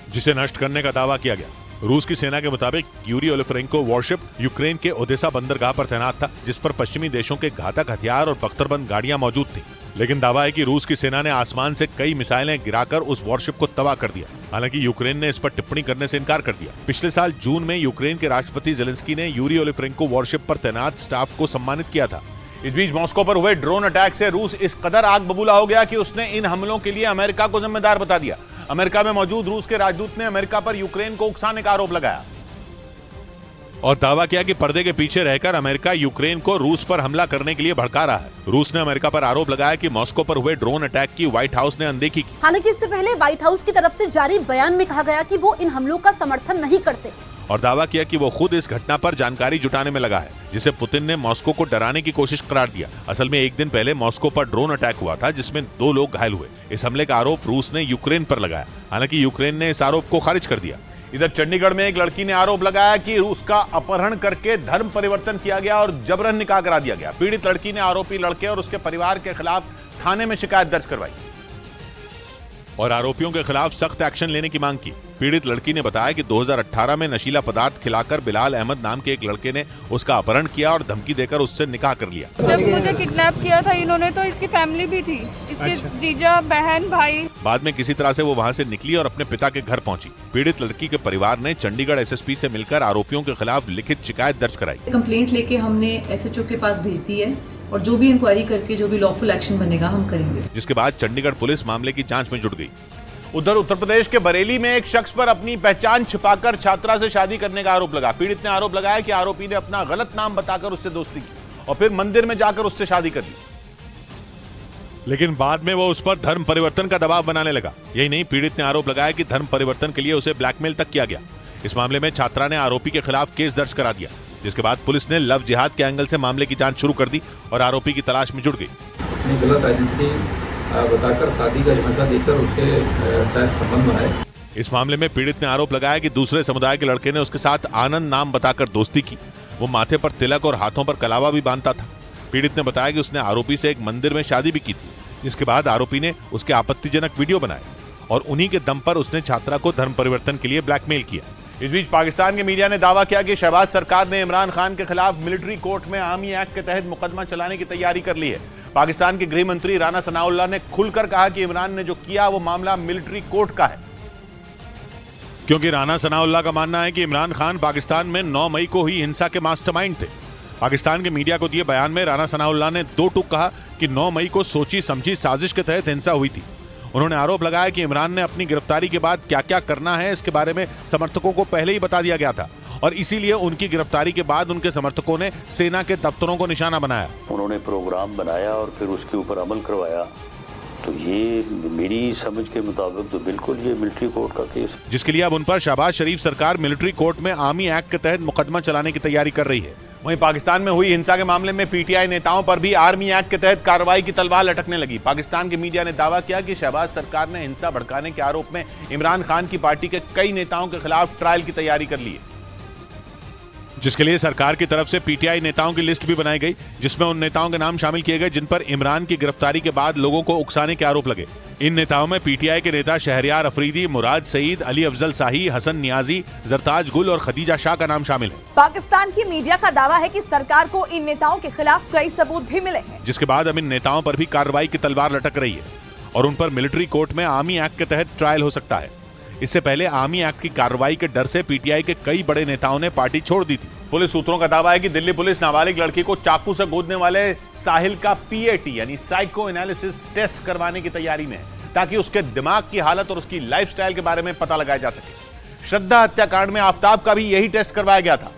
जिसे नष्ट करने का दावा किया गया। रूस की सेना के मुताबिक यूरी ओलिफरेंको वॉरशिप यूक्रेन के ओदेसा बंदरगाह पर तैनात था, जिस पर पश्चिमी देशों के घातक हथियार और बख्तरबंद गाड़ियां मौजूद थी। लेकिन दावा है कि रूस की सेना ने आसमान से कई मिसाइलें गिराकर उस वॉरशिप को तबाह कर दिया। हालांकि यूक्रेन ने इस पर टिप्पणी करने से इनकार कर दिया। पिछले साल जून में यूक्रेन के राष्ट्रपति जेलेंस्की ने यूरी ओलिफरेंको वॉरशिप पर तैनात स्टाफ को सम्मानित किया था। इस बीच मॉस्को पर हुए ड्रोन अटैक से रूस इस कदर आग बबूला हो गया कि उसने इन हमलों के लिए अमेरिका को जिम्मेदार बता दिया। अमेरिका में मौजूद रूस के राजदूत ने अमेरिका पर यूक्रेन को उकसाने का आरोप लगाया और दावा किया कि पर्दे के पीछे रहकर अमेरिका यूक्रेन को रूस पर हमला करने के लिए भड़का रहा है। रूस ने अमेरिका पर आरोप लगाया कि मॉस्को पर हुए ड्रोन अटैक की व्हाइट हाउस ने अनदेखी की। हालांकि इससे पहले व्हाइट हाउस की तरफ से जारी बयान में कहा गया कि वो इन हमलों का समर्थन नहीं करते और दावा किया कि वो खुद इस घटना पर जानकारी जुटाने में लगा है, जिसे पुतिन ने मॉस्को को डराने की कोशिश करार दिया। असल में एक दिन पहले मॉस्को पर ड्रोन अटैक हुआ था, जिसमें 2 लोग घायल हुए। इस हमले का आरोप रूस ने यूक्रेन पर लगाया। हालांकि यूक्रेन ने इस आरोप को खारिज कर दिया। इधर चंडीगढ़ में एक लड़की ने आरोप लगाया कि उसका अपहरण करके धर्म परिवर्तन किया गया और जबरन निकाह करा दिया गया। पीड़ित लड़की ने आरोपी लड़के और उसके परिवार के खिलाफ थाने में शिकायत दर्ज करवाई और आरोपियों के खिलाफ सख्त एक्शन लेने की मांग की। पीड़ित लड़की ने बताया कि 2018 में नशीला पदार्थ खिलाकर बिलाल अहमद नाम के एक लड़के ने उसका अपहरण किया और धमकी देकर उससे निकाह कर लिया। जब मुझे किडनैप किया था इन्होंने तो इसकी फैमिली भी थी, इसके जीजा, बहन, भाई। बाद में किसी तरह से वो वहां से निकली और अपने पिता के घर पहुंची। पीड़ित लड़की के परिवार ने चंडीगढ़ एसएसपी से मिलकर आरोपियों के खिलाफ लिखित शिकायत दर्ज कराई। कंप्लेंट लेके हमने एसएचओ के पास भेज दी है और जो भी इंक्वायरी करके जो भी लॉफुल एक्शन बनेगा हम करेंगे। जिसके बाद चंडीगढ़ पुलिस मामले की जांच में जुट गई। उधर उत्तर प्रदेश के बरेली में एक शख्स पर अपनी पहचान छिपाकर छात्रा से शादी करने का आरोप लगा। पीड़ित ने आरोप लगाया कि आरोपी ने अपना गलत नाम बताकर उससे दोस्ती की और फिर मंदिर में जाकर उससे शादी कर ली, लेकिन बाद में वो उस पर धर्म परिवर्तन का दबाव बनाने लगा। यही नहीं, पीड़ित ने आरोप लगाया कि धर्म परिवर्तन के लिए उसे ब्लैकमेल तक किया गया। इस मामले में छात्रा ने आरोपी के खिलाफ केस दर्ज करा दिया, जिसके बाद पुलिस ने लव जिहाद के एंगल से मामले की जांच शुरू कर दी और आरोपी की तलाश में जुट गई। गलत आइडेंटिटी बताकर शादी का झांसा देकर उससे शायद संबंध बनाए। इस मामले में पीड़ित ने आरोप लगाया कि दूसरे समुदाय के लड़के ने उसके साथ आनंद नाम बताकर दोस्ती की। वो माथे पर तिलक और हाथों पर कलावा भी बांधता था। पीड़ित ने बताया कि उसने आरोपी से एक मंदिर में शादी भी की थी, जिसके बाद आरोपी ने उसके आपत्तिजनक वीडियो बनाए और उन्हीं के दम पर उसने छात्रा को धर्म परिवर्तन के लिए ब्लैकमेल किया। इस बीच पाकिस्तान के मीडिया ने दावा किया कि शहबाज सरकार ने इमरान खान के खिलाफ मिलिट्री कोर्ट में आर्मी एक्ट के तहत मुकदमा चलाने की तैयारी कर ली है। पाकिस्तान के गृह मंत्री राना सनाउल्लाह ने खुलकर कहा कि इमरान ने जो किया वो मामला मिलिट्री कोर्ट का है, क्योंकि राना सनाउल्लाह का मानना है कि इमरान खान पाकिस्तान में 9 मई को ही हिंसा के मास्टरमाइंड थे। पाकिस्तान के मीडिया को दिए बयान में राना सनाउल्लाह ने 2 टूक कहा कि 9 मई को सोची समझी साजिश के तहत हिंसा हुई थी। उन्होंने आरोप लगाया कि इमरान ने अपनी गिरफ्तारी के बाद क्या क्या करना है इसके बारे में समर्थकों को पहले ही बता दिया गया था और इसीलिए उनकी गिरफ्तारी के बाद उनके समर्थकों ने सेना के दफ्तरों को निशाना बनाया। उन्होंने प्रोग्राम बनाया और फिर उसके ऊपर अमल करवाया, तो ये मेरी समझ के मुताबिक तो बिल्कुल ये मिलिट्री कोर्ट का केस, जिसके लिए अब उन पर शहबाज शरीफ सरकार मिलिट्री कोर्ट में आर्मी एक्ट के तहत मुकदमा चलाने की तैयारी कर रही है। वहीं पाकिस्तान में हुई हिंसा के मामले में पीटीआई नेताओं पर भी आर्मी एक्ट के तहत कार्रवाई की तलवार लटकने लगी। पाकिस्तान के मीडिया ने दावा किया कि शहबाज सरकार ने हिंसा भड़काने के आरोप में इमरान खान की पार्टी के कई नेताओं के खिलाफ ट्रायल की तैयारी कर ली है, जिसके लिए सरकार की तरफ से पीटीआई नेताओं की लिस्ट भी बनाई गई, जिसमें उन नेताओं के नाम शामिल किए गए जिन पर इमरान की गिरफ्तारी के बाद लोगों को उकसाने के आरोप लगे। इन नेताओं में पीटीआई के नेता शहरयार अफरीदी, मुराद सईद, अली अफजल शाही, हसन नियाजी, जरताज गुल और खदीजा शाह का नाम शामिल है। पाकिस्तान की मीडिया का दावा है कि सरकार को इन नेताओं के खिलाफ कई सबूत भी मिले हैं, जिसके बाद अब इन नेताओं पर भी कार्रवाई की तलवार लटक रही है और उन पर मिलिट्री कोर्ट में आर्मी एक्ट के तहत ट्रायल हो सकता है। इससे पहले आर्मी एक्ट की कार्रवाई के डर से पीटीआई के कई बड़े नेताओं ने पार्टी छोड़ दी थी। पुलिस सूत्रों का दावा है कि दिल्ली पुलिस नाबालिग लड़की को चाकू से गोदने वाले साहिल का पीएटी यानी साइको एनालिसिस टेस्ट करवाने की तैयारी में है, ताकि उसके दिमाग की हालत और उसकी लाइफस्टाइल के बारे में पता लगाया जा सके। श्रद्धा हत्याकांड में आफताब का भी यही टेस्ट करवाया गया था।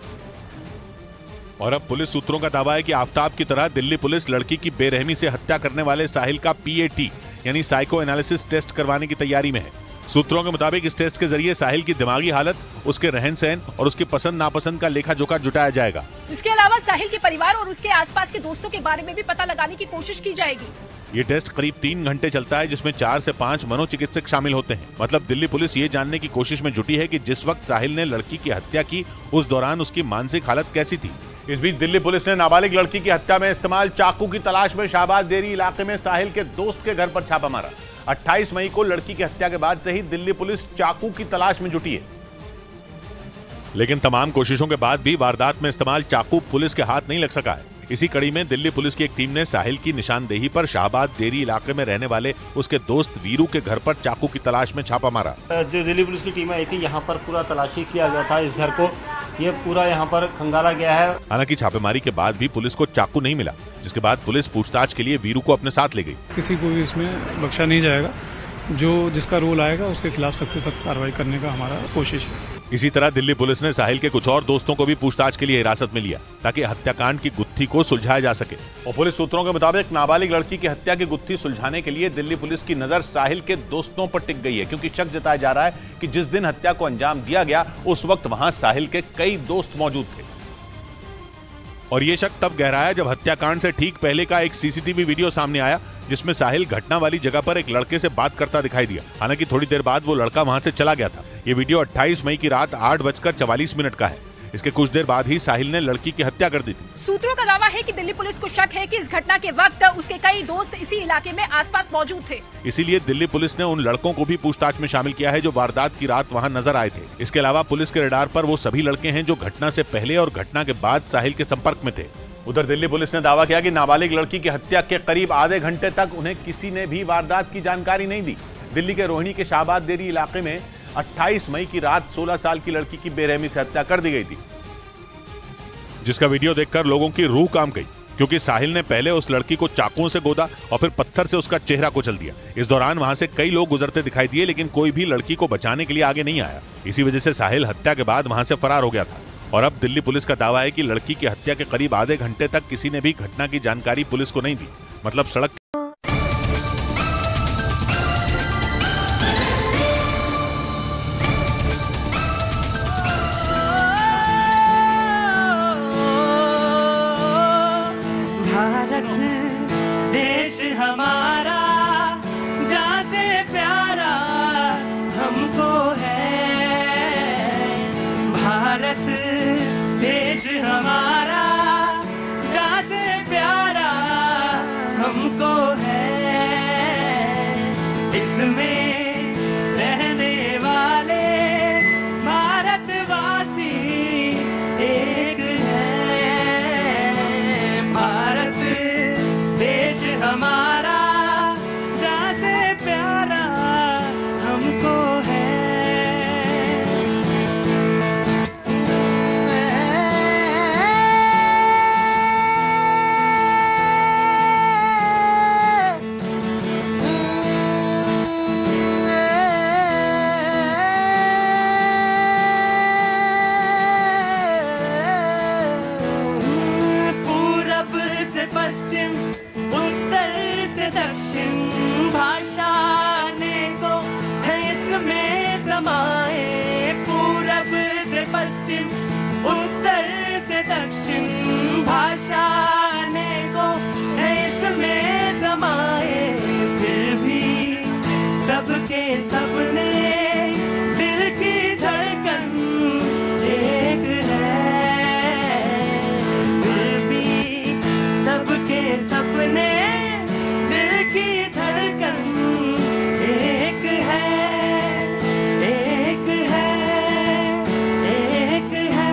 और अब पुलिस सूत्रों का दावा है कि आफताब की तरह दिल्ली पुलिस लड़की की बेरहमी से हत्या करने वाले साहिल का PAT यानी साइको एनालिसिस टेस्ट करवाने की तैयारी में है। सूत्रों के मुताबिक इस टेस्ट के जरिए साहिल की दिमागी हालत, उसके रहन सहन और उसकी पसंद नापसंद का लेखा जोखा जुटाया जाएगा। इसके अलावा साहिल के परिवार और उसके आसपास के दोस्तों के बारे में भी पता लगाने की कोशिश की जाएगी। ये टेस्ट करीब 3 घंटे चलता है, जिसमें 4 से 5 मनोचिकित्सक शामिल होते हैं। मतलब दिल्ली पुलिस ये जानने की कोशिश में जुटी है कि जिस वक्त साहिल ने लड़की की हत्या की उस दौरान उसकी मानसिक हालत कैसी थी। इस बीच दिल्ली पुलिस ने नाबालिग लड़की की हत्या में इस्तेमाल चाकू की तलाश में शाहबाद देरी इलाके में साहिल के दोस्त के घर पर छापा मारा। 28 मई को लड़की की हत्या के बाद से ही दिल्ली पुलिस चाकू की तलाश में जुटी है। लेकिन तमाम कोशिशों के बाद भी वारदात में इस्तेमाल चाकू पुलिस के हाथ नहीं लग सका है। इसी कड़ी में दिल्ली पुलिस की एक टीम ने साहिल की निशानदेही पर शाहबाद देरी इलाके में रहने वाले उसके दोस्त वीरू के घर पर चाकू की तलाश में छापा मारा। जो दिल्ली पुलिस की टीम आई थी, यहाँ पर पूरा तलाशी किया गया था इस घर को, ये पूरा यहाँ पर खंगाला गया है। हालांकि छापेमारी के बाद भी पुलिस को चाकू नहीं मिला, जिसके बाद पुलिस पूछताछ के लिए वीरू को अपने साथ ले गई। किसी को भी इसमें बख्शा नहीं जाएगा, जिसका रोल आएगा उसके खिलाफ सख्त से सख्त कार्रवाई करने का हमारा कोशिश है। इसी तरह दिल्ली पुलिस ने साहिल के कुछ और दोस्तों को भी पूछताछ के लिए हिरासत में लिया, ताकि हत्याकांड की गुत्थी को सुलझाया जा सके। और पुलिस सूत्रों के मुताबिक नाबालिग लड़की की हत्या की गुत्थी सुलझाने के लिए दिल्ली पुलिस की नजर साहिल के दोस्तों पर टिक गई है, क्योंकि शक जताया जा रहा है कि जिस दिन हत्या को अंजाम दिया गया उस वक्त वहां साहिल के कई दोस्त मौजूद थे। और ये शक तब गहराया जब हत्याकांड से ठीक पहले का एक CCTV वीडियो सामने आया, जिसमें साहिल घटना वाली जगह पर एक लड़के से बात करता दिखाई दिया। हालांकि थोड़ी देर बाद वो लड़का वहां से चला गया था। ये वीडियो 28 मई की रात 8:44 का है। इसके कुछ देर बाद ही साहिल ने लड़की की हत्या कर दी थी। सूत्रों का दावा है कि दिल्ली पुलिस को शक है कि इस घटना के वक्त उसके कई दोस्त इसी इलाके में आसपास मौजूद थे। इसीलिए दिल्ली पुलिस ने उन लड़कों को भी पूछताछ में शामिल किया है जो वारदात की रात वहां नजर आए थे। इसके अलावा पुलिस के रडार पर वो सभी लड़के हैं जो घटना से पहले और घटना के बाद साहिल के संपर्क में थे। उधर दिल्ली पुलिस ने दावा किया कि नाबालिग लड़की की हत्या के करीब आधे घंटे तक उन्हें किसी ने भी वारदात की जानकारी नहीं दी। दिल्ली के रोहिणी के शाहबाद देरी इलाके में 28 मई की रात 16 साल की लड़की की बेरहमी से हत्या कर दी गई थी, जिसका वीडियो देखकर लोगों की रूह कांप गई, क्योंकि साहिल ने पहले उस लड़की को चाकुओं से गोदा और फिर पत्थर से उसका चेहरा कुचल दिया। इस दौरान वहां से कई लोग गुजरते दिखाई दिए, लेकिन कोई भी लड़की को बचाने के लिए आगे नहीं आया। इसी वजह से साहिल हत्या के बाद वहां से फरार हो गया था। और अब दिल्ली पुलिस का दावा है कि लड़की की हत्या के करीब आधे घंटे तक किसी ने भी घटना की जानकारी पुलिस को नहीं दी। मतलब सड़क भारत देश हमारा जाते प्यारा हमको है। भारत देश हमारा जाते प्यारा हमको है। इसमें रहने वाले भारतवासी एक है। भारत देश हमारा जाते प्यारा हमको है। पश्चिम उत्तर से दक्षिण भाषा ने को है इसमें समाए। पूरब से पश्चिम उत्तर से दक्षिण भाषा ने को है इसमें समाए। फिर भी सबके सपने दिल की धड़कन एक है। फिर भी सबके सपने दिल की धड़कन एक है, एक है, एक है।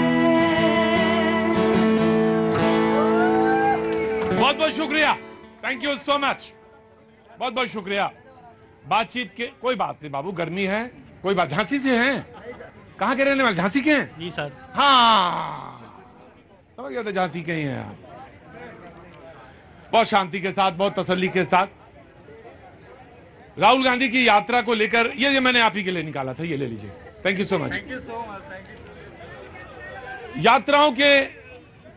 बहुत बहुत शुक्रिया, थैंक यू सो मच, बहुत बहुत शुक्रिया। बातचीत के कोई बात नहीं बाबू, गर्मी है, कोई बात। झांसी से हैं? कहाँ के रहने वाले? झांसी के हैं? जी सर। हाँ समझ गया था, झांसी के ही हैं आप। बहुत शांति के साथ, बहुत तसल्ली के साथ राहुल गांधी की यात्रा को लेकर ये मैंने आप ही के लिए निकाला था, ये ले लीजिए। Thank you so much. यात्राओं के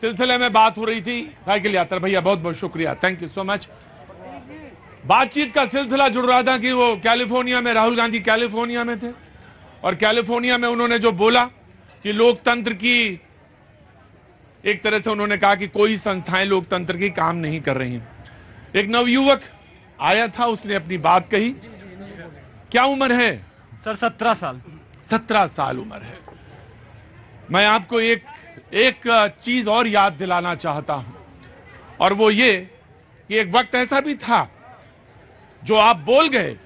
सिलसिले में बात हो रही थी साइकिल यात्रा। भैया बहुत बहुत शुक्रिया, थैंक यू सो मच। बातचीत का सिलसिला जुड़ रहा था कि वो कैलिफोर्निया में, राहुल गांधी कैलिफोर्निया में थे और कैलिफोर्निया में उन्होंने जो बोला कि लोकतंत्र की, एक तरह से उन्होंने कहा कि कोई संस्थाएं लोकतंत्र की काम नहीं कर रही हैं। एक नवयुवक आया था, उसने अपनी बात कही। क्या उम्र है सर? 17 साल। 17 साल उम्र है। मैं आपको एक चीज और याद दिलाना चाहता हूं, और वो ये कि एक वक्त ऐसा भी था जो आप बोल गए,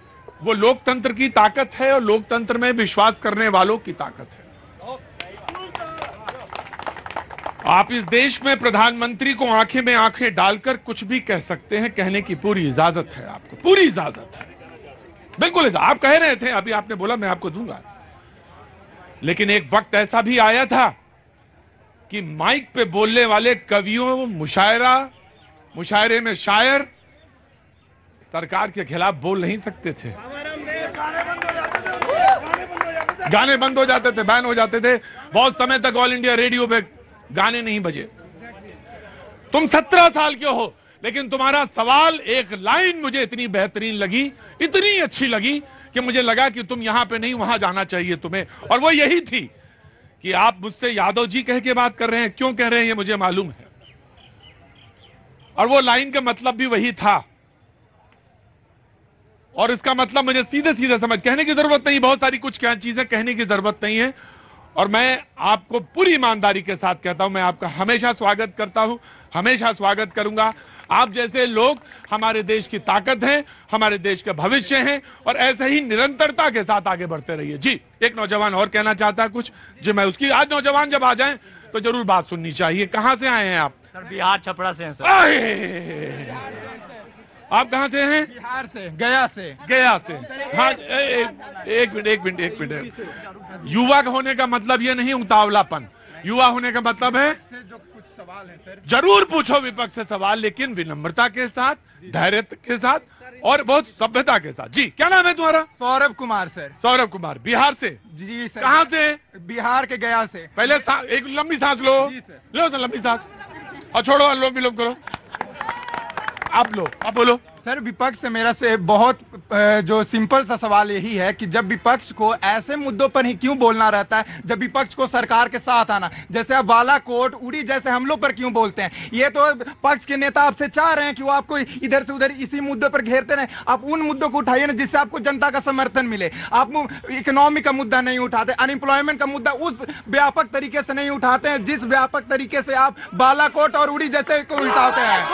वो लोकतंत्र की ताकत है और लोकतंत्र में विश्वास करने वालों की ताकत है। आप इस देश में प्रधानमंत्री को आंखें में आंखें डालकर कुछ भी कह सकते हैं, कहने की पूरी इजाजत है आपको, पूरी इजाजत है, बिल्कुल। आप कह रहे थे, अभी आपने बोला मैं आपको दूंगा, लेकिन एक वक्त ऐसा भी आया था कि माइक पे बोलने वाले कवियों, मुशायरे में शायर सरकार के खिलाफ बोल नहीं सकते थे। गाने बंद हो जाते थे, बैन हो जाते थे। बहुत समय तक ऑल इंडिया रेडियो पे गाने नहीं बजे। तुम 17 साल के हो, लेकिन तुम्हारा सवाल, एक लाइन मुझे इतनी बेहतरीन लगी, इतनी अच्छी लगी कि मुझे लगा कि तुम यहां पे नहीं, वहां जाना चाहिए तुम्हें। और वो यही थी कि आप मुझसे यादव जी कह के बात कर रहे हैं। क्यों कह रहे हैं ये मुझे मालूम है, और वो लाइन का मतलब भी वही था। और इसका मतलब मुझे सीधे सीधे समझ, कहने की जरूरत नहीं, बहुत सारी कुछ क्या चीजें कहने की जरूरत नहीं है। और मैं आपको पूरी ईमानदारी के साथ कहता हूं, मैं आपका हमेशा स्वागत करता हूं, हमेशा स्वागत करूंगा। आप जैसे लोग हमारे देश की ताकत हैं, हमारे देश के भविष्य हैं, और ऐसे ही निरंतरता के साथ आगे बढ़ते रहिए। जी, एक नौजवान और कहना चाहता है कुछ जी, मैं उसकी, आज नौजवान जब आ जाएं तो जरूर बात सुननी चाहिए। कहां से आए हैं आप? सर बिहार छपरा से हैं सर। आप कहां से हैं? बिहार से, गया से। गया से, हाँ। एक मिनट। युवा होने का मतलब ये नहीं उतावलापन, युवा होने का मतलब है जो कुछ सवाल है सर, जरूर पूछो विपक्ष से सवाल, लेकिन विनम्रता के साथ, धैर्य के साथ और बहुत सभ्यता के साथ। जी, क्या नाम है तुम्हारा? सौरभ कुमार सर। सौरभ कुमार, बिहार से? जी सर। कहां से? बिहार के गया से। पहले एक लंबी सांस लो, लो सर लंबी सांस, और छोड़ो, अनुलोम विलोम करो। आप लो, आप बोलो। सर विपक्ष से मेरा से बहुत जो सिंपल सा सवाल यही है कि जब विपक्ष को ऐसे मुद्दों पर ही क्यों बोलना रहता है, जब विपक्ष को सरकार के साथ आना, जैसे अब बालाकोट, उड़ी जैसे हमलों पर क्यों बोलते हैं? ये तो पक्ष के नेता आपसे चाह रहे हैं कि वो आपको इधर से उधर इसी मुद्दे पर घेरते रहे। आप उन मुद्दों को उठाइए ना जिससे आपको जनता का समर्थन मिले। आप इकोनॉमी का मुद्दा नहीं उठाते, अनएम्प्लॉयमेंट का मुद्दा उस व्यापक तरीके से नहीं उठाते हैं जिस व्यापक तरीके से आप बालाकोट और उड़ी जैसे को उठाते हैं।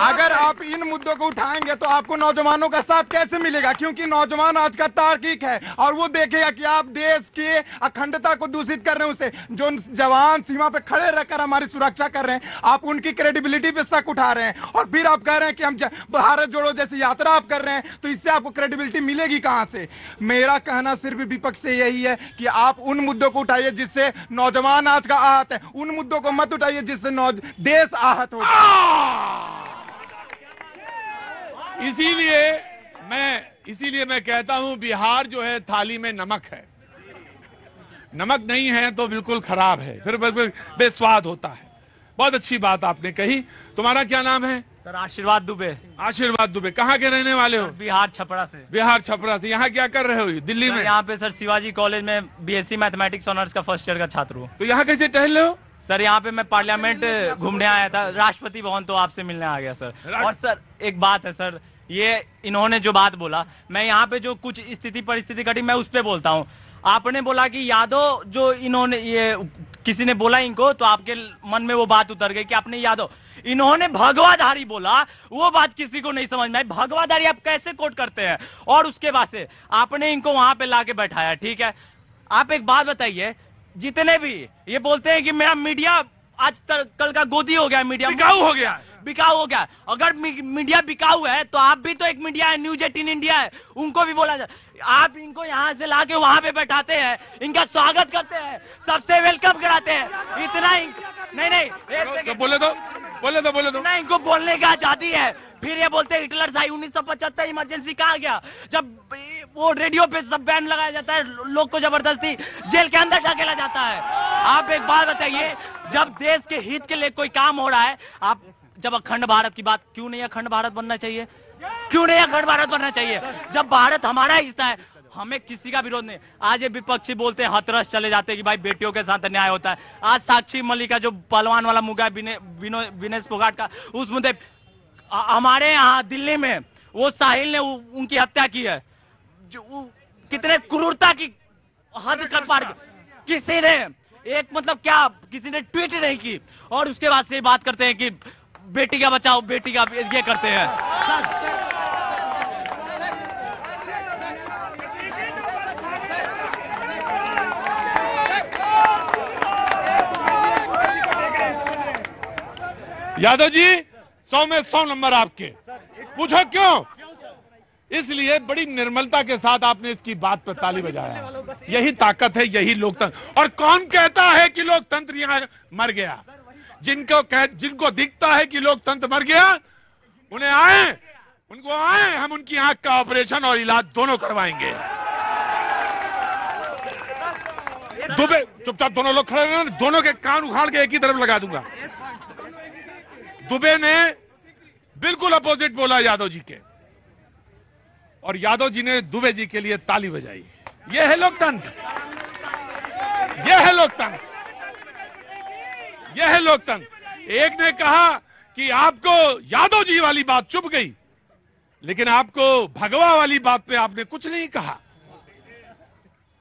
अगर आप इन मुद्दों को उठाएंगे तो आपको नौजवानों का साथ कैसे मिलेगा? क्योंकि नौजवान आज का तार्किक है और वो देखेगा कि आप देश के अखंडता को दूषित कर रहे हैं। उसे जो जवान सीमा पे खड़े रहकर हमारी सुरक्षा कर रहे हैं, आप उनकी क्रेडिबिलिटी पे शक उठा रहे हैं। और फिर आप कह रहे हैं कि हम भारत जोड़ो जैसी यात्रा आप कर रहे हैं, तो इससे आपको क्रेडिबिलिटी मिलेगी कहां से? मेरा कहना सिर्फ विपक्ष से यही है कि आप उन मुद्दों को उठाइए जिससे नौजवान आज का आहत है, उन मुद्दों को मत उठाइए जिससे देश आहत हो। इसीलिए मैं कहता हूं, बिहार जो है थाली में नमक है, नमक नहीं है तो बिल्कुल खराब है, फिर बेस्वाद होता है। बहुत अच्छी बात आपने कही। तुम्हारा क्या नाम है? सर आशीर्वाद दुबे। आशीर्वाद दुबे, कहाँ के रहने वाले हो? बिहार छपरा से। बिहार छपरा से। यहाँ क्या कर रहे हो दिल्ली में? यहाँ पे सर शिवाजी कॉलेज में बीएससी मैथमेटिक्स ऑनर्स का फर्स्ट ईयर का छात्र हूँ। तो यहाँ कैसे टहल रहे हो? सर यहाँ पे मैं पार्लियामेंट घूमने आया था, राष्ट्रपति भवन, तो आपसे मिलने आ गया सर। और सर एक बात है सर, ये इन्होंने जो बात बोला, मैं यहाँ पे जो कुछ स्थिति परिस्थिति घटी मैं उस पे बोलता हूँ। आपने बोला कि यादव जो इन्होंने, ये किसी ने बोला इनको, तो आपके मन में वो बात उतर गई कि आपने यादव, इन्होंने भगवाधारी बोला, वो बात किसी को नहीं समझ में आई। भगवाधारी आप कैसे कोट करते हैं? और उसके बाद से आपने इनको वहां पे लाके बैठाया, ठीक है। आप एक बात बताइए, जितने भी ये बोलते हैं कि मेरा मीडिया आज कल का गोदी हो गया, मीडिया बिकाऊ हो गया, बिकाऊ हो गया। अगर मीडिया बिकाऊ है तो आप भी तो एक मीडिया है, न्यूज 18 इंडिया है, उनको भी बोला जाए। आप इनको यहाँ से लाके वहां पे बैठाते हैं, इनका स्वागत करते हैं, सबसे वेलकम कराते हैं, इतना नहीं तो बोले तो नहीं, इनको बोलने की आजादी है। फिर ये बोलते हैं हिटलर था, 1975 इमरजेंसी कहा गया, जब वो रेडियो पे सब बैन लगाया जाता है, लोग को जबरदस्ती जेल के अंदर ढकेला जाता है। आप एक बात बताइए, जब देश के हित के लिए कोई काम हो रहा है, आप जब अखंड भारत की बात, क्यों नहीं अखंड भारत बनना चाहिए? क्यों नहीं अखंड भारत बनना चाहिए? जब भारत हमारा हिस्सा है, हमें किसी का विरोध नहीं। आज ये विपक्षी बोलते हैं, हथरस चले जाते हैं कि भाई बेटियों के साथ अन्याय होता है। आज साक्षी मलिक का जो पहलवान वाला मुद्दा है, विनेश फोगाट का, उस मुद्दे हमारे यहाँ दिल्ली में वो साहिल ने उनकी हत्या की है, जो कितने क्रूरता की हद कर पार किसी ने एक मतलब क्या किसी ने ट्वीट नहीं की, और उसके बाद से बात करते हैं कि बेटी का बचाओ, बेटी का ये करते हैं। यादव जी 100 में 100 नंबर आपके। पूछो क्यों? इसलिए बड़ी निर्मलता के साथ आपने इसकी बात पर ताली बजाया। यही ताकत है, यही लोकतंत्र। और कौन कहता है कि लोकतंत्र यहाँ मर गया? जिनको दिखता है कि लोकतंत्र मर गया, उन्हें उनको आए, हम उनकी आंख का ऑपरेशन और इलाज दोनों करवाएंगे। दुबे चुपचाप दोनों लोग खड़े रहे, दोनों के कान उखाड़ के एक ही तरफ लगा दूंगा। दुबे ने बिल्कुल अपोजिट बोला यादव जी के, और यादव जी ने दुबे जी के लिए ताली बजाई। यह है लोकतंत्र, यह है लोकतंत्र, यह है लोकतंत्र। एक ने कहा कि आपको यादव जी वाली बात चुभ गई, लेकिन आपको भगवा वाली बात पे आपने कुछ नहीं कहा।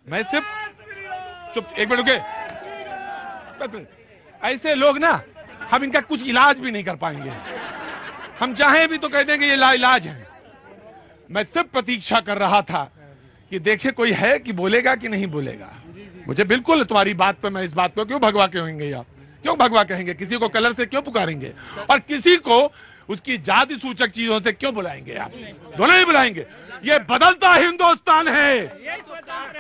मैं सिर्फ चुप, एक मिनट रुके। ऐसे लोग ना, हम इनका कुछ इलाज भी नहीं कर पाएंगे। हम चाहें भी तो कह देंगे ये लाइलाज है। मैं सिर्फ प्रतीक्षा कर रहा था कि देखे कोई है कि बोलेगा कि नहीं बोलेगा। मुझे बिल्कुल तुम्हारी बात पर, मैं इस बात को क्यों भगवा कहेंगे आप? क्यों भगवा कहेंगे? किसी को कलर से क्यों पुकारेंगे? और किसी को उसकी जाति सूचक चीजों से क्यों बुलाएंगे? आप दोनों ही बुलाएंगे। ये बदलता हिंदुस्तान है,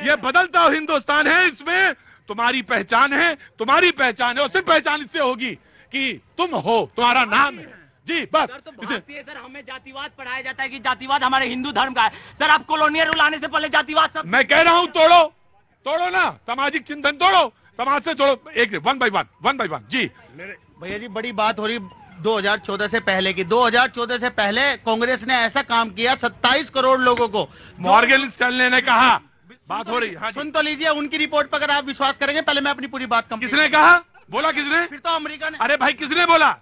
ये बदलता हिंदुस्तान है। इसमें तुम्हारी पहचान है, तुम्हारी पहचान है, और सिर्फ पहचान इससे होगी कि तुम हो, तुम्हारा नाम है। जी बस। सर, तो भारतीय सर हमें जातिवाद पढ़ाया जाता है कि जातिवाद हमारे हिंदू धर्म का है। सर, आप कॉलोनियल रूल आने से पहले जातिवाद सब। मैं कह रहा हूं तोड़ो, तोड़ो ना, सामाजिक चिंतन तोड़ो, समाज से तोड़ो। एक वन बाई वन। जी भैया जी, बड़ी बात हो रही 2014 से पहले की। 2014 से पहले कांग्रेस ने ऐसा काम किया, 27 करोड़ लोगों को मॉर्गन स्टैनले ने कहा, बात हो रही। हाँ, सुन तो लीजिए उनकी रिपोर्ट पर, अगर आप विश्वास करेंगे। पहले मैं अपनी पूरी बात कंप्लीट। किसने कहा? बोला किसने? फिर तो अमेरिका ने। अरे भाई किसने बोला?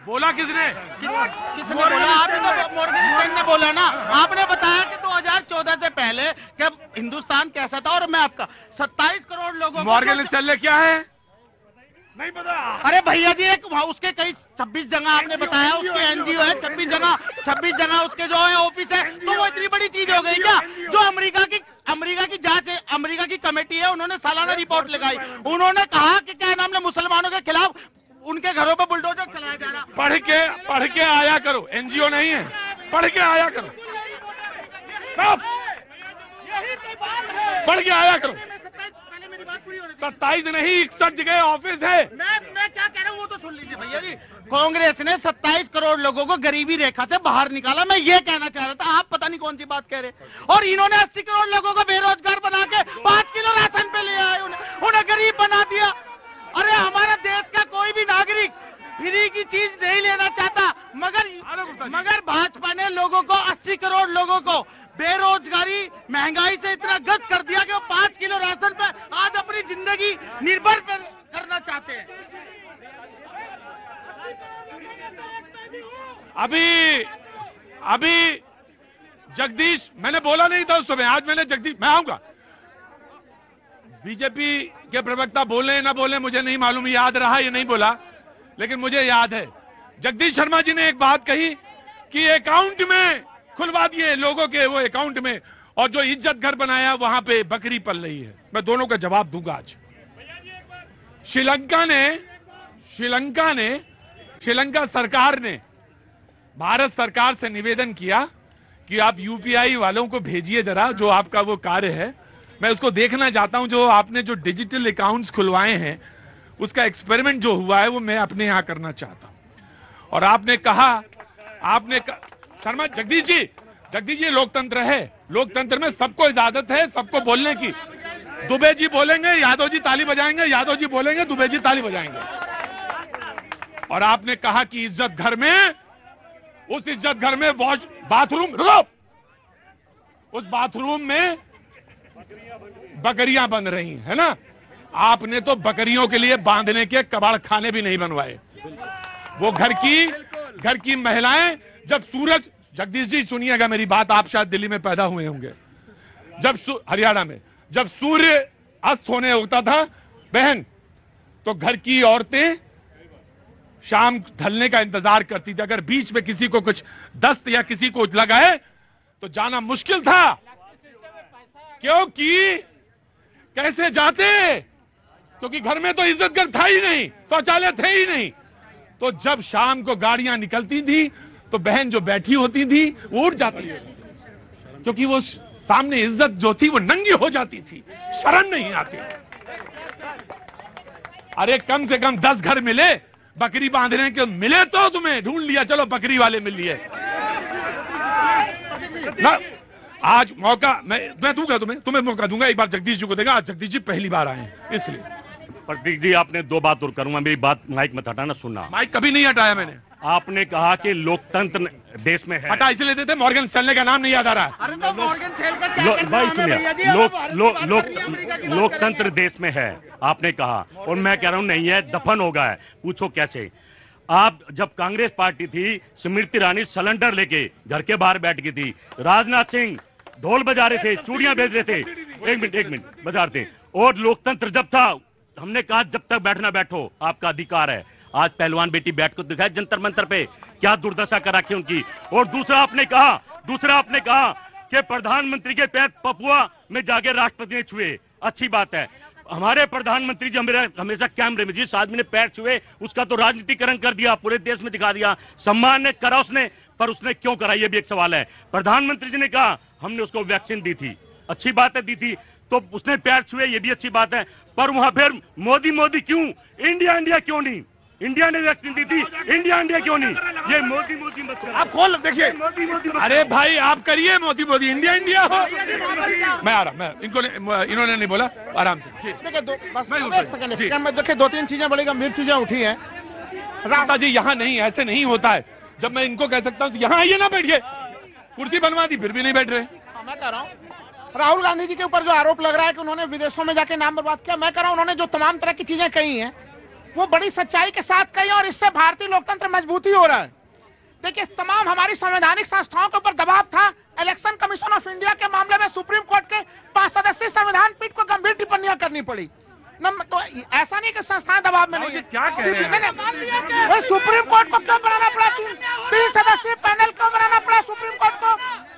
बोला किसने? किसने बोला? आपने तो मॉर्गन स्टैनले ने बोला ना। आपने बताया कि 2014 से पहले कब हिंदुस्तान कैसा था, और मैं आपका 27 करोड़ लोगों। मॉर्गन स्टैनले क्या है? नहीं पता। अरे भैया जी, एक उसके कई 26 जगह आपने बताया, उसके एनजीओ है 26 जगह उसके जो है ऑफिस है। तो वो इतनी बड़ी चीज हो गई क्या? जो अमेरिका की जांच है, अमेरिका की कमेटी है, उन्होंने सालाना रिपोर्ट लगाई। उन्होंने कहा कि क्या नाम है, मुसलमानों के खिलाफ उनके घरों पर बुलडोजर चलाया जा रहा। पढ़ के आया करो, एनजीओ नहीं है, पढ़ के आया करो, पढ़ के आया करो। 27 नहीं, 61 जगह ऑफिस है। मैं क्या कह रहा हूँ वो तो सुन लीजिए भैया जी। कांग्रेस ने 27 करोड़ लोगों को गरीबी रेखा से बाहर निकाला। मैं ये कहना चाह रहा था, आप पता नहीं कौन सी बात कह रहे। और इन्होंने 80 करोड़ लोगों को बेरोजगार बना के 5 किलो राशन पे ले आए, उन्हें गरीब बना दिया। अरे हमारा देश का कोई भी नागरिक फ्री की चीज नहीं लेना चाहता, मगर भाजपा ने लोगों को 80 करोड़ लोगों को बेरोजगारी, महंगाई से इतना ग्रस्त कर दिया कि वो 5 किलो राशन पे आज अपनी जिंदगी निर्भर करना चाहते हैं। अभी जगदीश, मैंने बोला नहीं था उस समय, आज मैंने जगदीश, मैं आऊंगा। बीजेपी के प्रवक्ता बोले ना बोले मुझे नहीं मालूम, याद रहा ये नहीं बोला, लेकिन मुझे याद है जगदीश शर्मा जी ने एक बात कही कि अकाउंट में खुलवा दिए लोगों के, वो अकाउंट में, और जो इज्जत घर बनाया वहां पे बकरी पल रही है। मैं दोनों का जवाब दूंगा आज। श्रीलंका सरकार ने भारत सरकार से निवेदन किया कि आप यूपीआई वालों को भेजिए जरा, जो आपका वो कार्य है, मैं उसको देखना चाहता हूं। जो आपने जो डिजिटल अकाउंट्स खुलवाए हैं, उसका एक्सपेरिमेंट जो हुआ है वो मैं अपने यहां करना चाहता हूं। और आपने कहा, शर्मा, जगदीश जी लोकतंत्र है, लोकतंत्र में सबको इजाजत है सबको बोलने की। दुबे जी बोलेंगे यादव जी ताली बजाएंगे, यादव जी बोलेंगे दुबे जी ताली बजाएंगे। और आपने कहा कि इज्जत घर में, उस इज्जत घर में वॉश बाथरूम, रुको, उस बाथरूम में बकरियां बन रही है ना। आपने तो बकरियों के लिए बांधने के कबाड़ खाने भी नहीं बनवाए। वो घर की महिलाएं, जब सूरज, जगदीश जी सुनिएगा मेरी बात, आप शायद दिल्ली में पैदा हुए होंगे, जब हरियाणा में जब सूर्य अस्त होने होता था बहन, तो घर की औरतें शाम ढलने का इंतजार करती थी। अगर बीच में किसी को कुछ दस्त या किसी को लगाए तो जाना मुश्किल था, क्योंकि कैसे जाते, क्योंकि घर में तो इज्जतघर था ही नहीं, शौचालय थे ही नहीं। तो जब शाम को गाड़ियां निकलती थी तो बहन जो बैठी होती थी वो उठ जाती थी, क्योंकि वो सामने इज्जत जो थी वो नंगी हो जाती थी, शर्म नहीं आती। अरे कम से कम 10 घर मिले, बकरी बांधने के मिले तो तुम्हें ढूंढ लिया, चलो बकरी वाले मिल लिए ना। आज मौका मैं दूंगा तुम्हें मौका दूंगा, एक बार जगदीश जी को देगा। आज जगदीश जी पहली बार आए हैं इसलिए। प्रतीक जी आपने 2 बात और करूंगा, मेरी बात माइक मत हटाना, सुनना। माइक कभी नहीं हटाया मैंने। आपने कहा कि लोकतंत्र देश में है, हटा इसलिए देते मॉर्गन स्टैनले का नाम नहीं याद आ रहा है। अरे तो मॉर्गन सेल का क्या भाई सुनिए, लोकतंत्र देश में है आपने कहा, और मैं कह रहा हूं नहीं है, दफन हो गया है। पूछो कैसे? आप जब कांग्रेस पार्टी थी, स्मृति ईरानी सिलेंडर लेके घर के बाहर बैठ गई थी, राजनाथ सिंह ढोल बजा रहे थे, चूड़ियां भेज रहे थे, एक मिनट बजा रहे थे। और लोकतंत्र जब था, हमने कहा जब तक बैठना बैठो, आपका अधिकार है। आज पहलवान बेटी बैठ को दिखाया जंतर मंतर पे, क्या दुर्दशा कर रखी उनकी। और दूसरा आपने कहा कि प्रधानमंत्री के पैर पपुआ में जाके राष्ट्रपति ने छुए, अच्छी बात है। हमारे प्रधानमंत्री जी हमेशा कैमरे में, जिस आदमी ने पैर छुए उसका तो राजनीतिकरण कर दिया, पूरे देश में दिखा दिया। सम्मान ने करा उसने, पर उसने क्यों करा, ये भी एक सवाल है। प्रधानमंत्री जी ने कहा हमने उसको वैक्सीन दी थी, अच्छी बात है दी थी, तो उसने पैर छुए, ये भी अच्छी बात है। पर वहां फिर मोदी क्यों, इंडिया क्यों नहीं? इंडिया ने वैक्सीन दी थी, इंडिया क्यों नहीं? ये मोदी मत करो। आप खोल देखिए, अरे भाई आप करिए मोदी इंडिया हो। मैं आ रहा, मैं इन्होंने नहीं बोला, आराम से देखिए। देखिए 2-3 चीजें बड़ी गंभीर चीजें उठी है। राधा जी यहाँ नहीं, ऐसे नहीं होता है। जब मैं इनको कह सकता हूँ यहाँ आइए ना बैठिए, कुर्सी बनवा दी फिर भी नहीं बैठ रहे। मैं कह रहा हूँ राहुल गांधी जी के ऊपर जो आरोप लग रहा है कि उन्होंने विदेशों में जाके नाम बर्बाद किया, मैं कह रहा हूँ उन्होंने जो तमाम तरह की चीजें कही हैं वो बड़ी सच्चाई के साथ कही, और इससे भारतीय लोकतंत्र मजबूती हो रहा है। देखिए तमाम हमारी संवैधानिक संस्थाओं के ऊपर दबाव था। इलेक्शन कमीशन ऑफ इंडिया के मामले में सुप्रीम कोर्ट के 5 सदस्यीय संविधान पीठ को गंभीर टिप्पणियां करनी पड़ी। तो ऐसा नहीं कि संस्थाएं दबाव में नहीं है। क्या कह रहे हैं? सुप्रीम कोर्ट को क्यों बनाना पड़ा? 3 सदस्यीय पैनल क्यों बनाना पड़ा सुप्रीम कोर्ट को?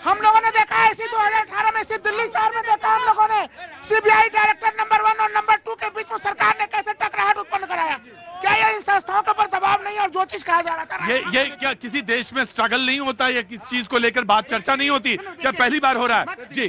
हम लोगों ने देखा है इसी 2018 में इसी दिल्ली शहर में देखा हम लोगों ने, सीबीआई डायरेक्टर नंबर 1 और नंबर 2 के बीच में सरकार ने कैसे टकराहट उत्पन्न कराया। क्या ये इन संस्थाओं के ऊपर दबाव नहीं है? और जो चीज कहा जा रहा था, ये क्या किसी देश में स्ट्रगल नहीं होता है या किसी चीज को लेकर बात चर्चा नहीं होती? क्या पहली बार हो रहा है? जी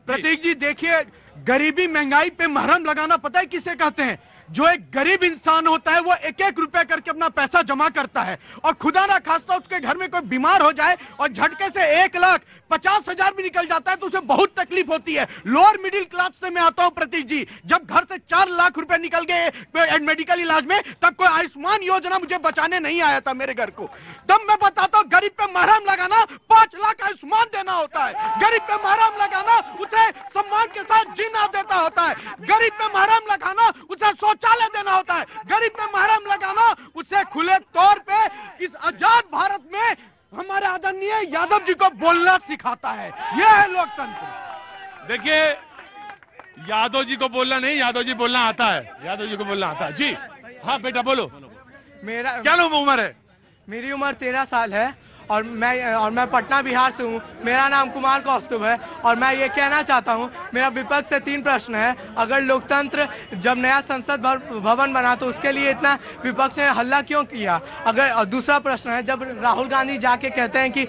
प्रतीक जी देखिए, गरीबी महंगाई पे महरम लगाना पता है किसे कहते हैं? जो एक गरीब इंसान होता है वो 1-1 रुपया करके अपना पैसा जमा करता है, और खुदा ना खास्ता उसके घर में कोई बीमार हो जाए और झटके से 1,50,000 भी निकल जाता है तो उसे बहुत तकलीफ होती है। लोअर मिडिल क्लास से मैं आता हूं प्रतीक जी, जब घर से 4 लाख रुपए निकल गए मेडिकल इलाज में, तब कोई आयुष्मान योजना मुझे बचाने नहीं आया था मेरे घर को। तब मैं बताता हूं गरीब पे महरम लगाना 5 लाख आयुष्मान देना होता है। गरीब पे महरम लगाना उसे सम्मान के साथ जीना देता होता है। गरीब पे महरम लगाना उसे शौचालय देना होता है। गरीब पे महरम लगाना उसे खुले तौर पे इस आजाद भारत में हमारे आदरणीय यादव जी को बोलना सिखाता है। यह है लोकतंत्र। देखिए यादव जी को बोलना नहीं, यादव जी बोलना आता है, यादव जी को बोलना आता है। जी हाँ बेटा बोलो। मेरा क्या उम्र है? मेरी उम्र 13 साल है और मैं पटना बिहार से हूँ। मेरा नाम कुमार कौस्तुभ है और मैं ये कहना चाहता हूँ, मेरा विपक्ष से 3 प्रश्न है। अगर लोकतंत्र जब नया संसद भवन बना तो उसके लिए इतना विपक्ष ने हल्ला क्यों किया? अगर दूसरा प्रश्न है, जब राहुल गांधी जाके कहते हैं कि